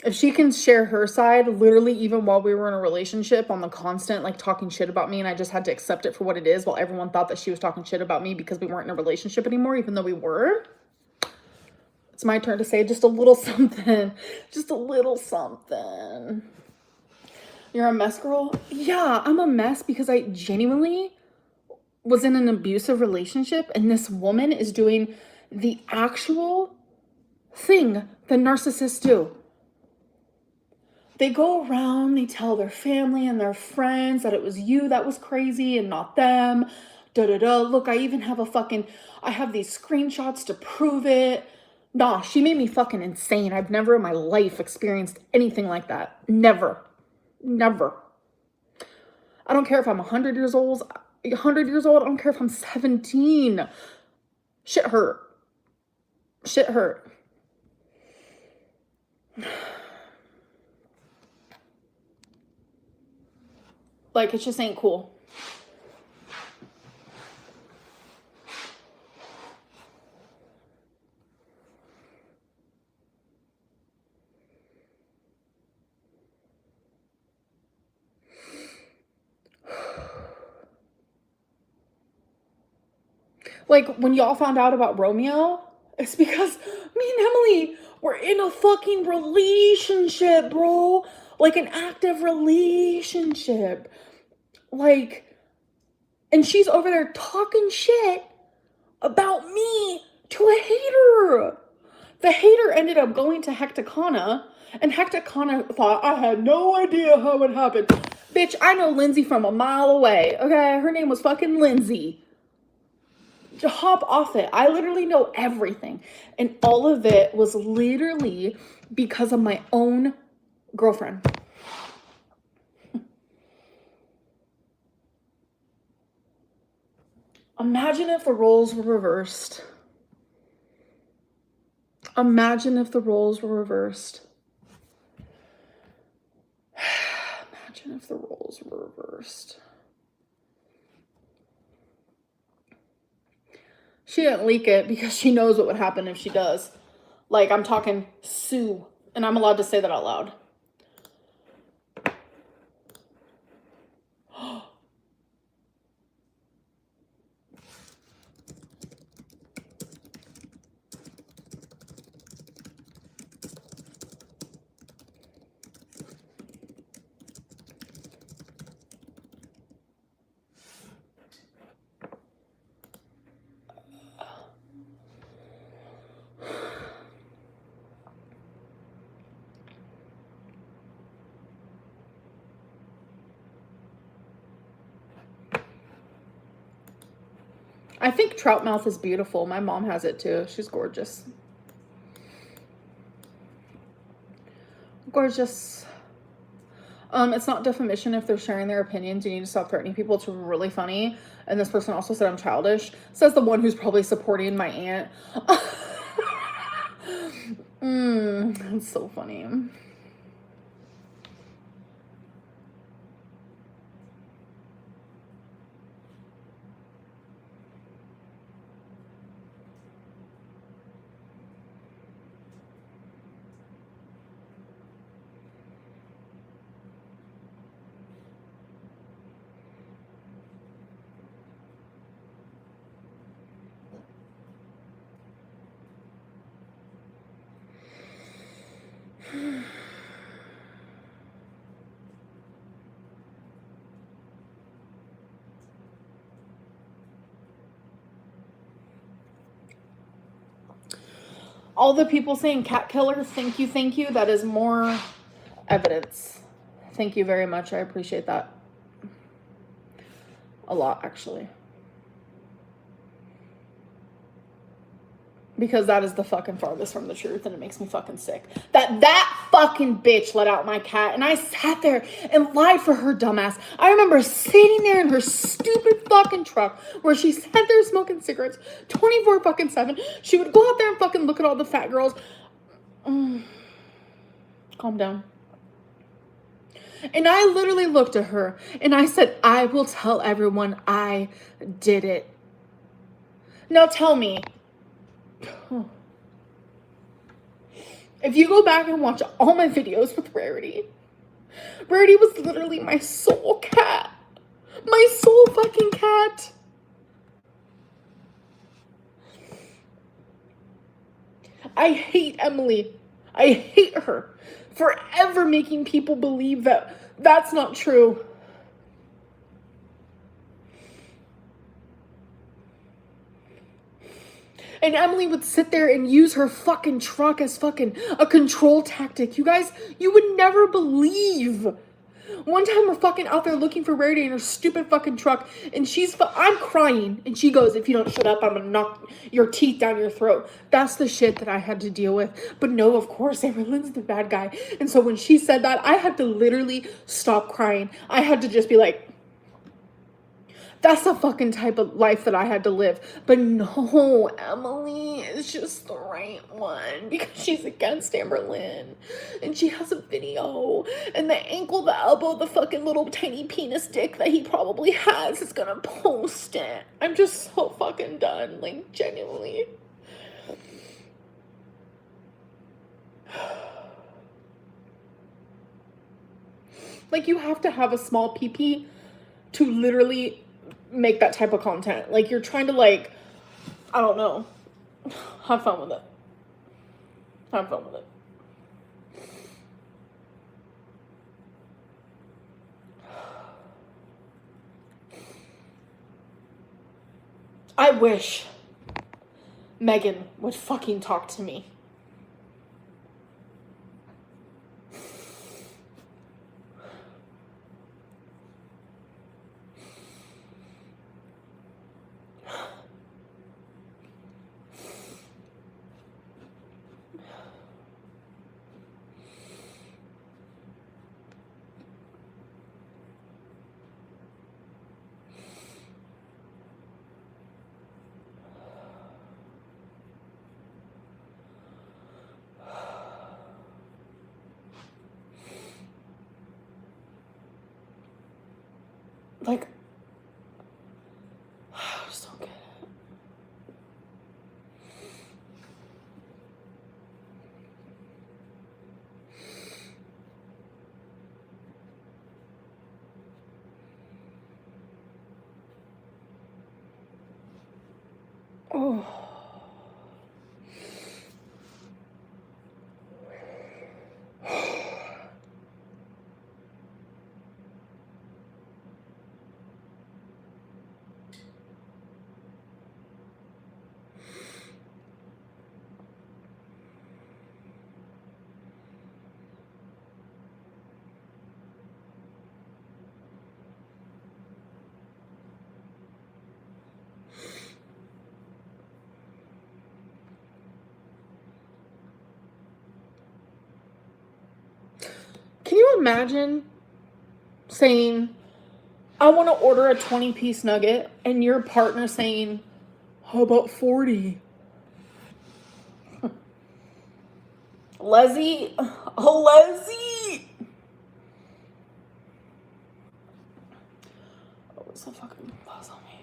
if she can share her side, literally even while we were in a relationship, on the constant like talking shit about me, and I just had to accept it for what it is, while everyone thought that she was talking shit about me because we weren't in a relationship anymore, even though we were. It's my turn to say just a little something. Just a little something. You're a mess, girl? Yeah, I'm a mess because I genuinely was in an abusive relationship, and this woman is doing the actual thing that narcissists do. They go around, they tell their family and their friends that it was you that was crazy and not them. Look, I even have I have these screenshots to prove it. Nah, she made me fucking insane. I've never in my life experienced anything like that. Never. Never. I don't care if I'm 100 years old. I don't care if I'm 17. Shit hurt. Shit hurt. Like, it just ain't cool. Like, when y'all found out about Romeo, it's because me and Emily were in a fucking relationship, bro. Like, an active relationship. Like, and she's over there talking shit about me to a hater. The hater ended up going to Hecticana, and Hecticana thought I had no idea how it happened. Bitch, I know Lindsay from a mile away, okay? Her name was fucking Lindsay. To hop off it. I literally know everything. And all of it was literally because of my own girlfriend. Imagine if the roles were reversed. Imagine if the roles were reversed. Imagine if the roles were reversed. She didn't leak it because she knows what would happen if she does. Like, I'm talking sue, and I'm allowed to say that out loud. I think trout mouth is beautiful. My mom has it too. She's gorgeous. Gorgeous. It's not defamation if they're sharing their opinions. You need to stop threatening people. It's really funny. And this person also said I'm childish. Says the one who's probably supporting my aunt. It's so funny. All the people saying cat killer, thank you. That is more evidence. Thank you very much. I appreciate that. A lot, actually. Because that is the fucking farthest from the truth, and it makes me fucking sick. That fucking bitch let out my cat, and I sat there and lied for her dumbass. I remember sitting there in her stupid fucking truck where she sat there smoking cigarettes 24 fucking 7. She would go out there and fucking look at all the fat girls. Calm down. And I literally looked at her and I said, I will tell everyone I did it. Now tell me, if you go back and watch all my videos with Rarity was literally my soul cat. My soul fucking cat. I hate Emily. I hate her for ever making people believe that that's not true. And Emily would sit there and use her fucking truck as fucking a control tactic. You guys, you would never believe. One time we're fucking out there looking for Rarity in her stupid fucking truck, and I'm crying, and she goes, if you don't shut up, I'm gonna knock your teeth down your throat. That's the shit that I had to deal with. But no, of course, Amberlynn's the bad guy. And so when she said that, I had to literally stop crying. I had to just be like, that's the fucking type of life that I had to live. But no, Emily is just the right one because she's against Amberlynn. And she has a video. And the ankle, the elbow, the fucking little tiny penis dick that he probably has is gonna post it. I'm just so fucking done. Like, genuinely. Like, you have to have a small pee-pee to literally make that type of content. Like, you're trying to, like, I don't know, have fun with it. Have fun with it. I wish Megan would fucking talk to me. Like, I just don't get it. Oh. Can you imagine saying, I want to order a 20-piece nugget, and your partner saying, how about 40? Leslie? Oh, Leslie! Oh, it's so fucking buzz on me.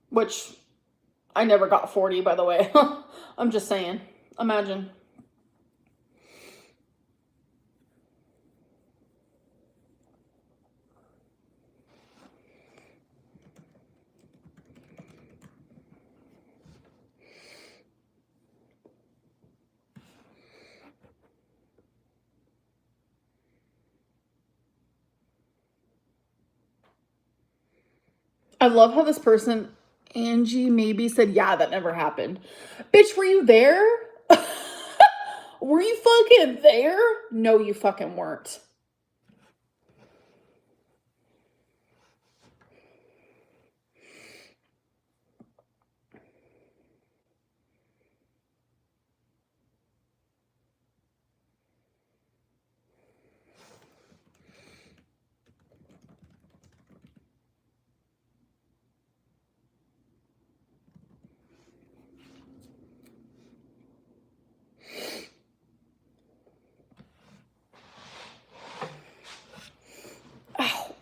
Which, I never got 40, by the way. I'm just saying. Imagine. I love how this person Angie maybe said, yeah, that never happened. Bitch, were you there? Were you fucking there? No, you fucking weren't. Ow.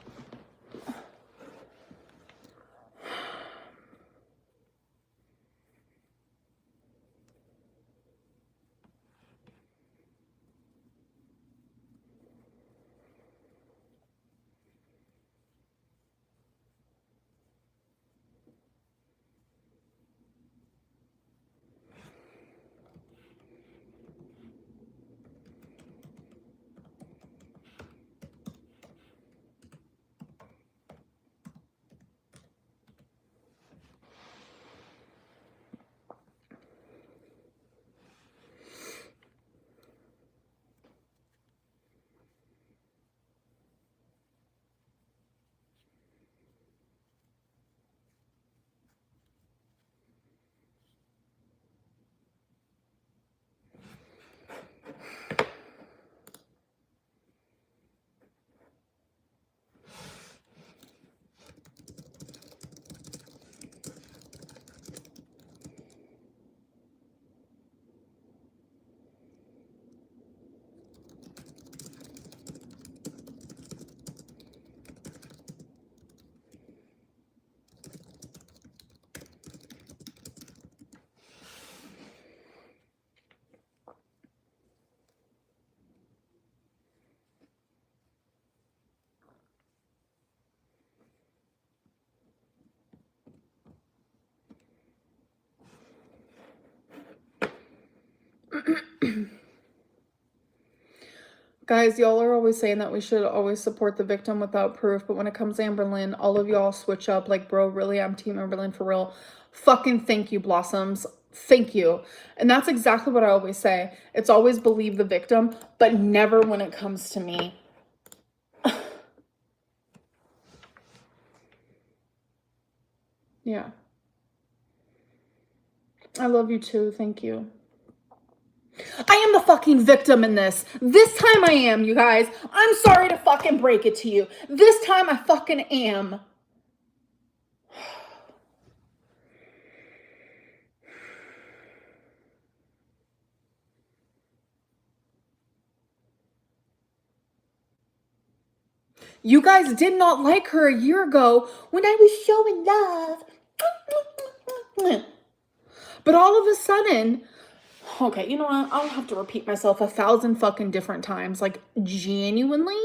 Guys, y'all are always saying that we should always support the victim without proof, but when it comes to Amberlynn, all of y'all switch up like, bro, really, I'm team Amberlynn for real. Fucking thank you, Blossoms. Thank you. And that's exactly what I always say. It's always believe the victim, but never when it comes to me. Yeah. I love you too. Thank you. I am the fucking victim in this. This time I am, you guys. I'm sorry to fucking break it to you. This time I fucking am. You guys did not like her a year ago when I was showing love. But all of a sudden, okay, you know what? I don't have to repeat myself 1,000 fucking different times. Like, genuinely,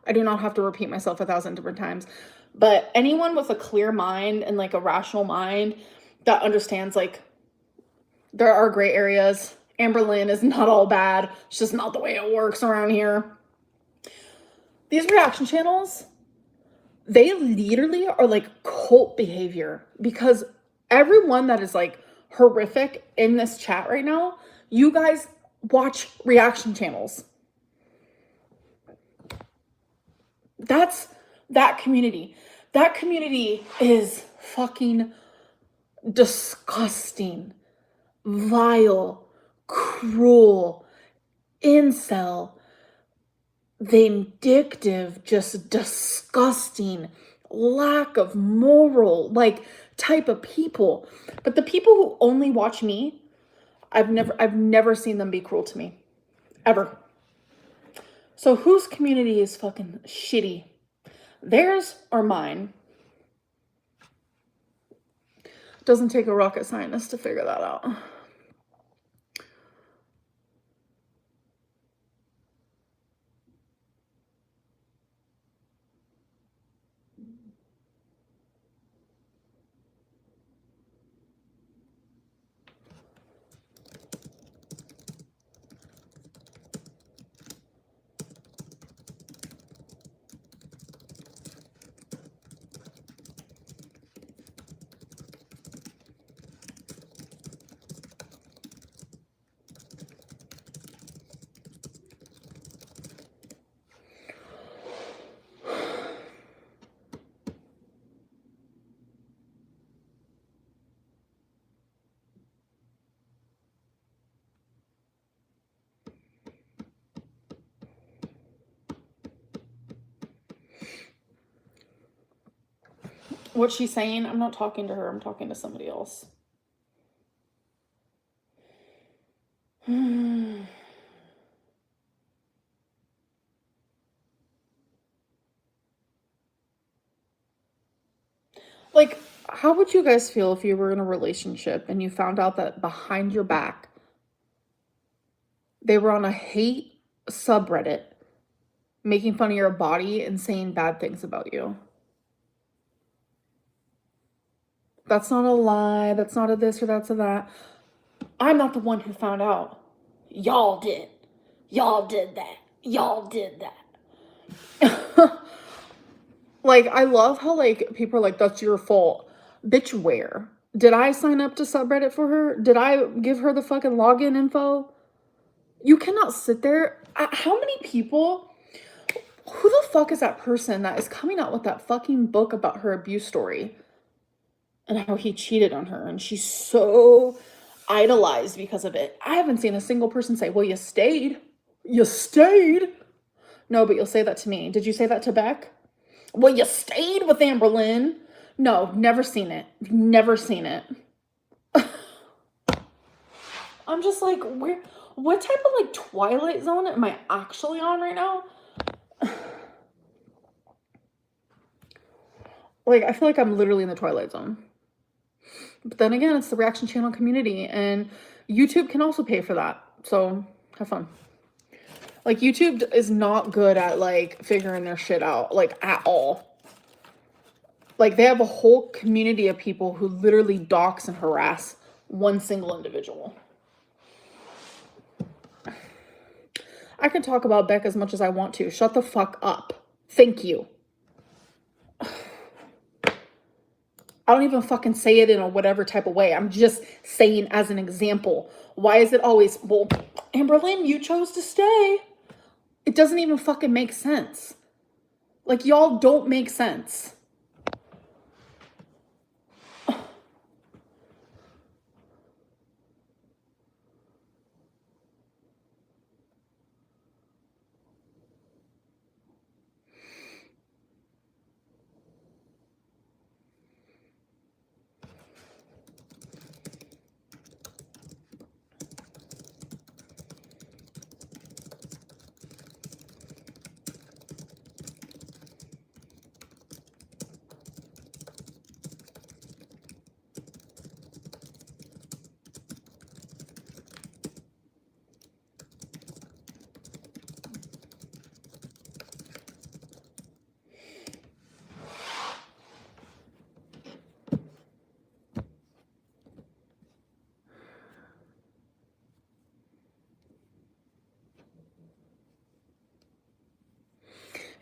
I do not have to repeat myself 1,000 different times. But anyone with a clear mind and like a rational mind that understands like there are gray areas. Amberlynn is not all bad. It's just not the way it works around here. These reaction channels, they literally are like cult behavior because everyone that is like horrific in this chat right now, you guys watch reaction channels. That's that community. That community is fucking disgusting, vile, cruel, incel, vindictive, just disgusting, lack of moral, like type of people. But the people who only watch me, I've never seen them be cruel to me. Ever. So whose community is fucking shitty? Theirs or mine? Doesn't take a rocket scientist to figure that out. What she's saying, I'm not talking to her, I'm talking to somebody else. Like, how would you guys feel if you were in a relationship and you found out that behind your back they were on a hate subreddit making fun of your body and saying bad things about you? That's not a lie, that's not a this or that's a that. I'm not the one who found out. Y'all did. Y'all did that. Y'all did that. Like, I love how, like, people are like, that's your fault. Bitch, where? Did I sign up to subreddit for her? Did I give her the fucking login info? You cannot sit there. How many people? Who the fuck is that person that is coming out with that fucking book about her abuse story and how he cheated on her and she's so idolized because of it? I haven't seen a single person say, well, you stayed. You stayed. No, but you'll say that to me. Did you say that to Beck? Well, you stayed with Amberlynn. No, never seen it. Never seen it. I'm just like, what type of like Twilight Zone am I actually on right now? Like, I feel like I'm literally in the Twilight Zone. But then again, it's the reaction channel community, and YouTube can also pay for that. So have fun. Like, YouTube is not good at like figuring their shit out, like, at all. Like, they have a whole community of people who literally dox and harass one single individual. I can talk about Beck as much as I want to. Shut the fuck up. Thank you. I don't even fucking say it in a whatever type of way. I'm just saying as an example. Why is it always, well, Amberlynn, you chose to stay. It doesn't even fucking make sense. Like, y'all don't make sense.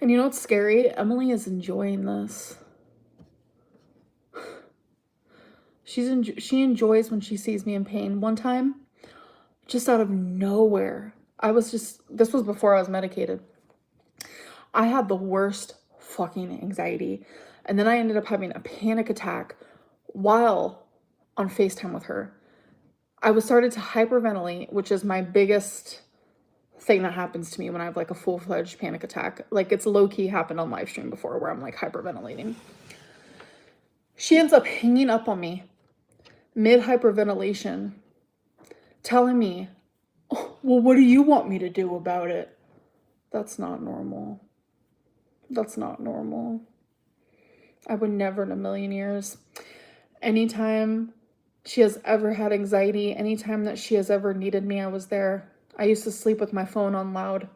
And you know what's scary? Emily is enjoying this. She enjoys when she sees me in pain. One time, just out of nowhere, this was before I was medicated. I had the worst fucking anxiety. And then I ended up having a panic attack while on FaceTime with her. I was started to hyperventilate, which is my biggest thing that happens to me when I have like a full-fledged panic attack. Like, it's low-key happened on livestream before where I'm like hyperventilating. She ends up hanging up on me mid-hyperventilation, telling me, oh, well, what do you want me to do about it? That's not normal. That's not normal. I would never in a million years. Anytime she has ever had anxiety, anytime that she has ever needed me, I was there. I used to sleep with my phone on loud.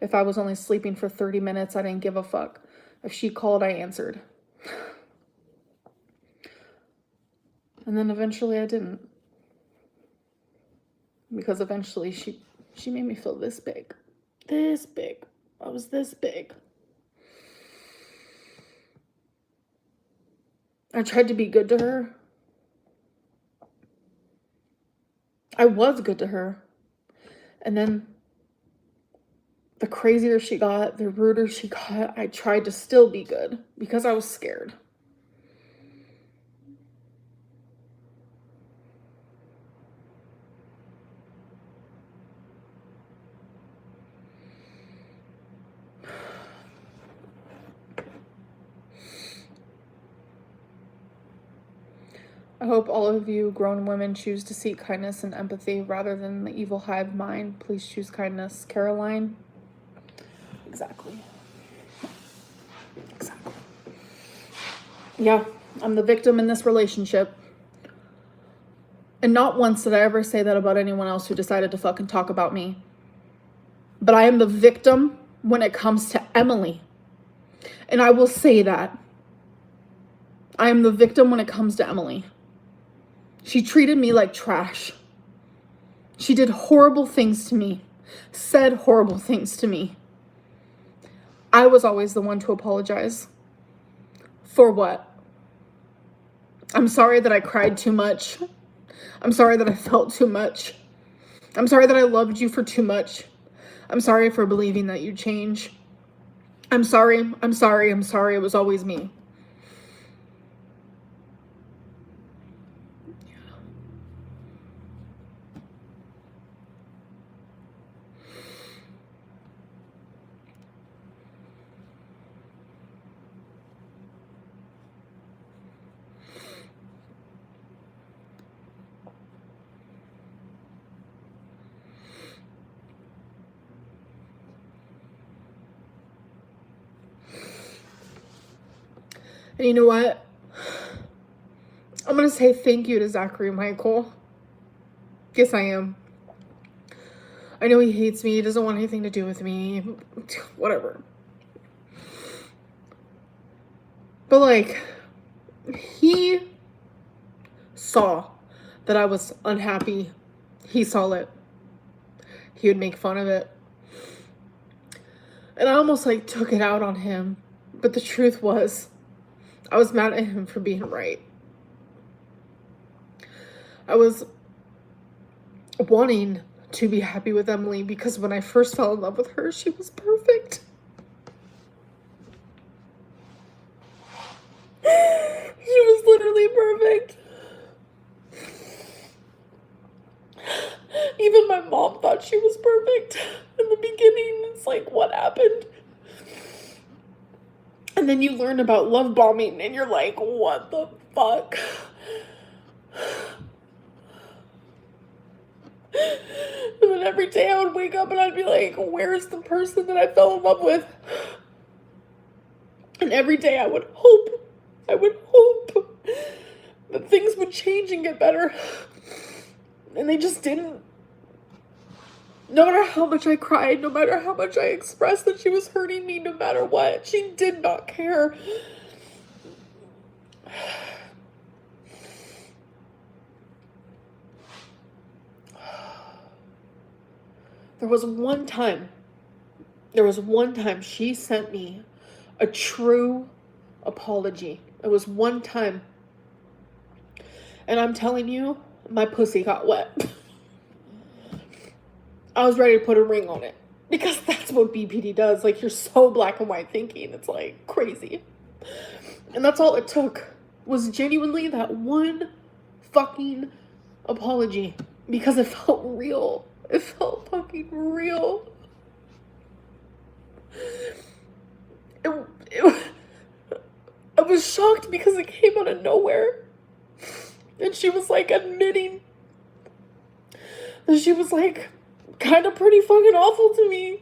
If I was only sleeping for 30 minutes, I didn't give a fuck. If she called, I answered. And then eventually I didn't. Because eventually she made me feel this big. This big. I was this big. I tried to be good to her. I was good to her. And then the crazier she got, the ruder she got, I tried to still be good because I was scared. I hope all of you grown women choose to seek kindness and empathy rather than the evil hive mind. Please choose kindness. Caroline? Exactly. Exactly. Yeah, I'm the victim in this relationship. And not once did I ever say that about anyone else who decided to fucking talk about me. But I am the victim when it comes to Emily. And I will say that. I am the victim when it comes to Emily. She treated me like trash. She did horrible things to me, said horrible things to me. I was always the one to apologize. For what? I'm sorry that I cried too much. I'm sorry that I felt too much. I'm sorry that I loved you for too much. I'm sorry for believing that you'd change. I'm sorry. It was always me. And you know what? I'm going to say thank you to Zachary Michael. Yes, I am. I know he hates me. He doesn't want anything to do with me. Whatever. But like, he saw that I was unhappy. He saw it. He would make fun of it. And I almost like took it out on him. But the truth was, I was mad at him for being right. I was wanting to be happy with Emily because when I first fell in love with her, she was perfect. She was literally perfect. Even my mom thought she was perfect in the beginning. It's like, what happened? And then you learn about love bombing and you're like, what the fuck? And then every day I would wake up and I'd be like, where's the person that I fell in love with? And every day I would hope that things would change and get better. And they just didn't. No matter how much I cried, no matter how much I expressed that she was hurting me, no matter what, she did not care. There was one time she sent me a true apology. It was one time. And I'm telling you, my pussy got wet. I was ready to put a ring on it. Because that's what BPD does. Like, you're so black and white thinking. It's like crazy. And that's all it took. Was genuinely that one fucking apology. Because it felt real. It felt fucking real. I was shocked because it came out of nowhere. And she was like admitting that she was like kind of pretty fucking awful to me.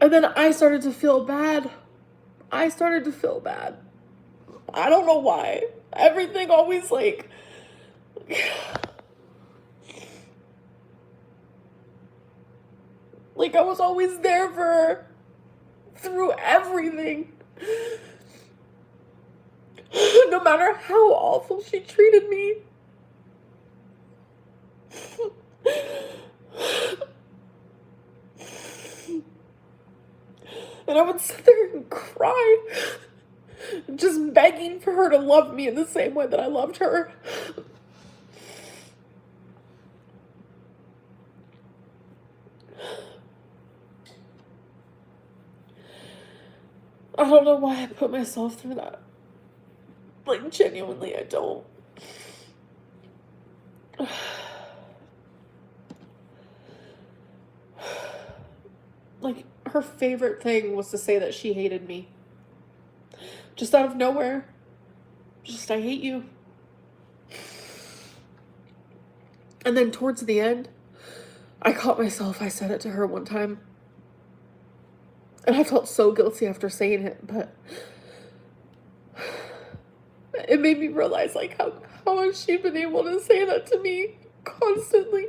And then I started to feel bad. I don't know why. Everything always like... Like I was always there for her through everything. No matter how awful she treated me. And I would sit there and cry, just begging for her to love me in the same way that I loved her. I don't know why I put myself through that. Like, genuinely, I don't. Like, her favorite thing was to say that she hated me. Just out of nowhere. Just, I hate you. And then towards the end, I caught myself. I said it to her one time. And I felt so guilty after saying it, but it made me realize, like, how has she been able to say that to me constantly?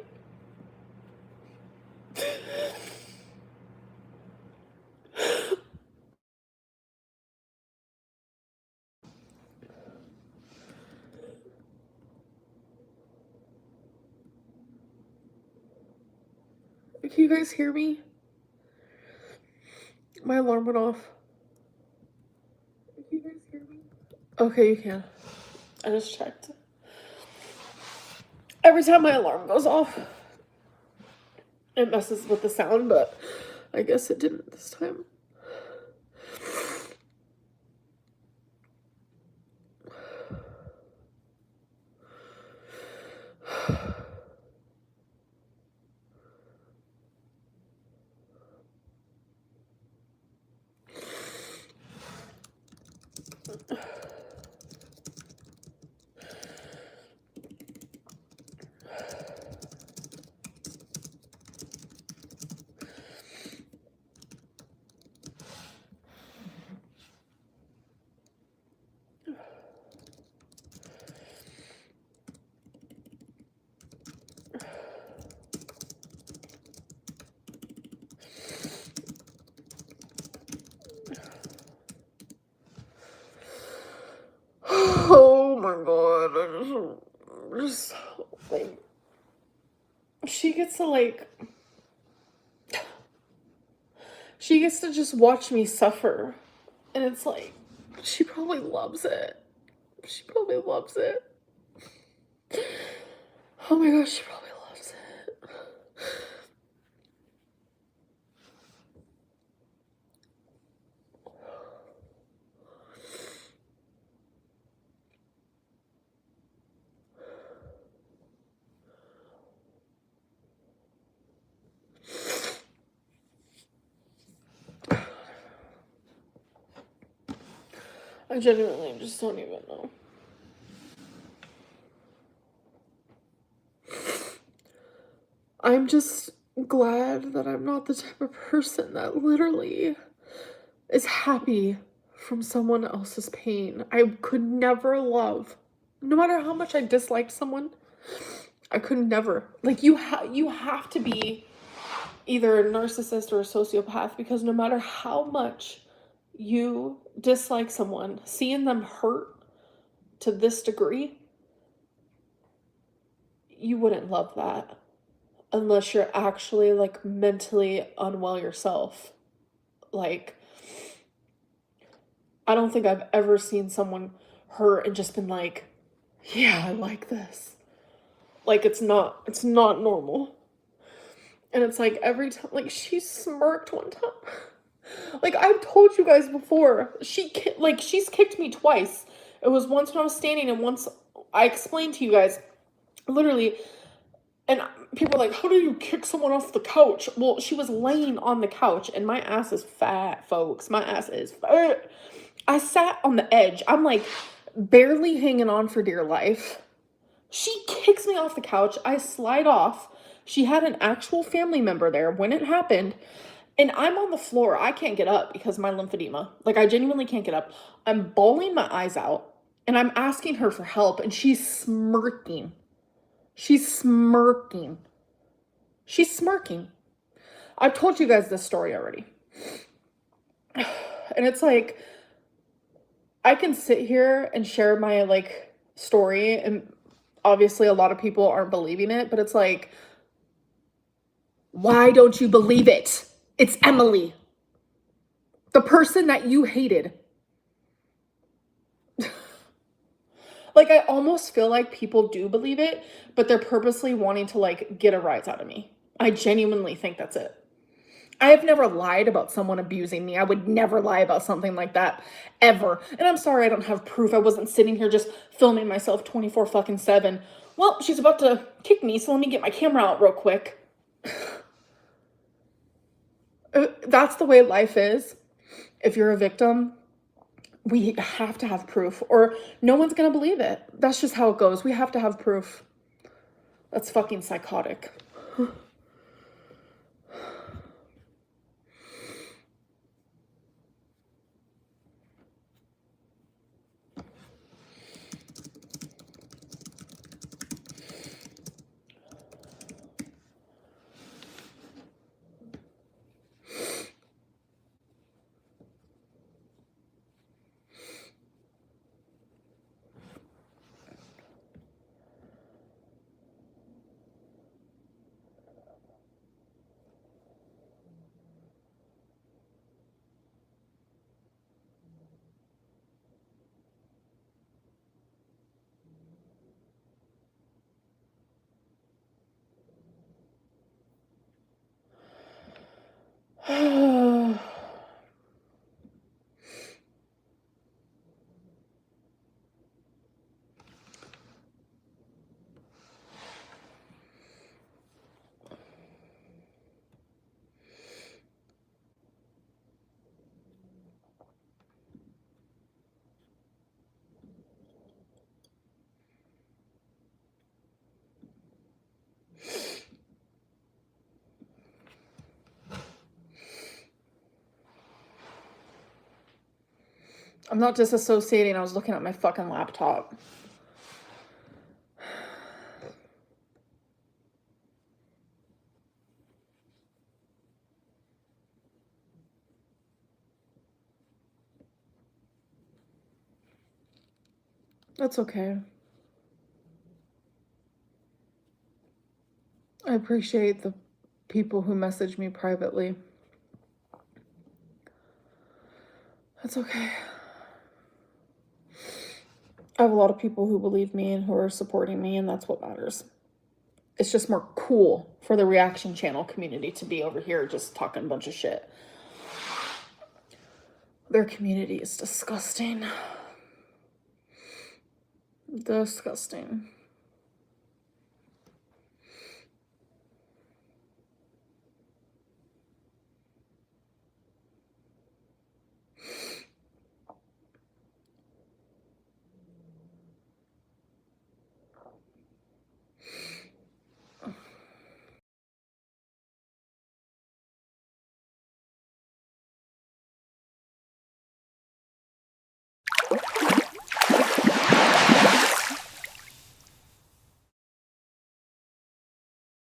Can you guys hear me? My alarm went off. Can you guys hear me? Okay, you can. I just checked. Every time my alarm goes off, it messes with the sound, but I guess it didn't this time. Oh my god, I just like, she gets to just watch me suffer, and it's like, she probably loves it. She probably loves it. Oh my gosh, she probably loves it. I genuinely just don't even know. I'm just glad that I'm not the type of person that literally is happy from someone else's pain. I could never love, no matter how much I disliked someone, I could never. Like, you have to be either a narcissist or a sociopath, because no matter how much you dislike someone, seeing them hurt to this degree, you wouldn't love that unless you're actually, like, mentally unwell yourself. Like, I don't think I've ever seen someone hurt and just been like, yeah, I like this. Like, it's not normal. And it's like, every time, like, she smirked one time. Like, I've told you guys before, she's kicked me twice. It was once when I was standing, and once I explained to you guys, literally, and people are like, how do you kick someone off the couch? Well, she was laying on the couch, and my ass is fat, folks. My ass is fat. I sat on the edge. I'm like barely hanging on for dear life. She kicks me off the couch. I slide off. She had an actual family member there when it happened. And I'm on the floor. I can't get up because of my lymphedema. Like, I genuinely can't get up. I'm bawling my eyes out. And I'm asking her for help. And she's smirking. She's smirking. She's smirking. I've told you guys this story already. And it's like, I can sit here and share my, like, story. And obviously a lot of people aren't believing it. But it's like, why don't you believe it? It's Emily, the person that you hated. Like, I almost feel like people do believe it, but they're purposely wanting to, like, get a rise out of me. I genuinely think that's it. I have never lied about someone abusing me. I would never lie about something like that, ever. And I'm sorry I don't have proof. I wasn't sitting here just filming myself 24/7. Well, she's about to kick me, so let me get my camera out real quick. That's the way life is. If you're a victim, We have to have proof, or no one's gonna believe it. That's just how it goes. We have to have proof. That's fucking psychotic. I'm not disassociating. I was looking at my fucking laptop. That's okay. I appreciate the people who message me privately. That's okay. I have a lot of people who believe me and who are supporting me, and that's what matters. It's just more cool for the reaction channel community to be over here just talking a bunch of shit. Their community is disgusting. Disgusting.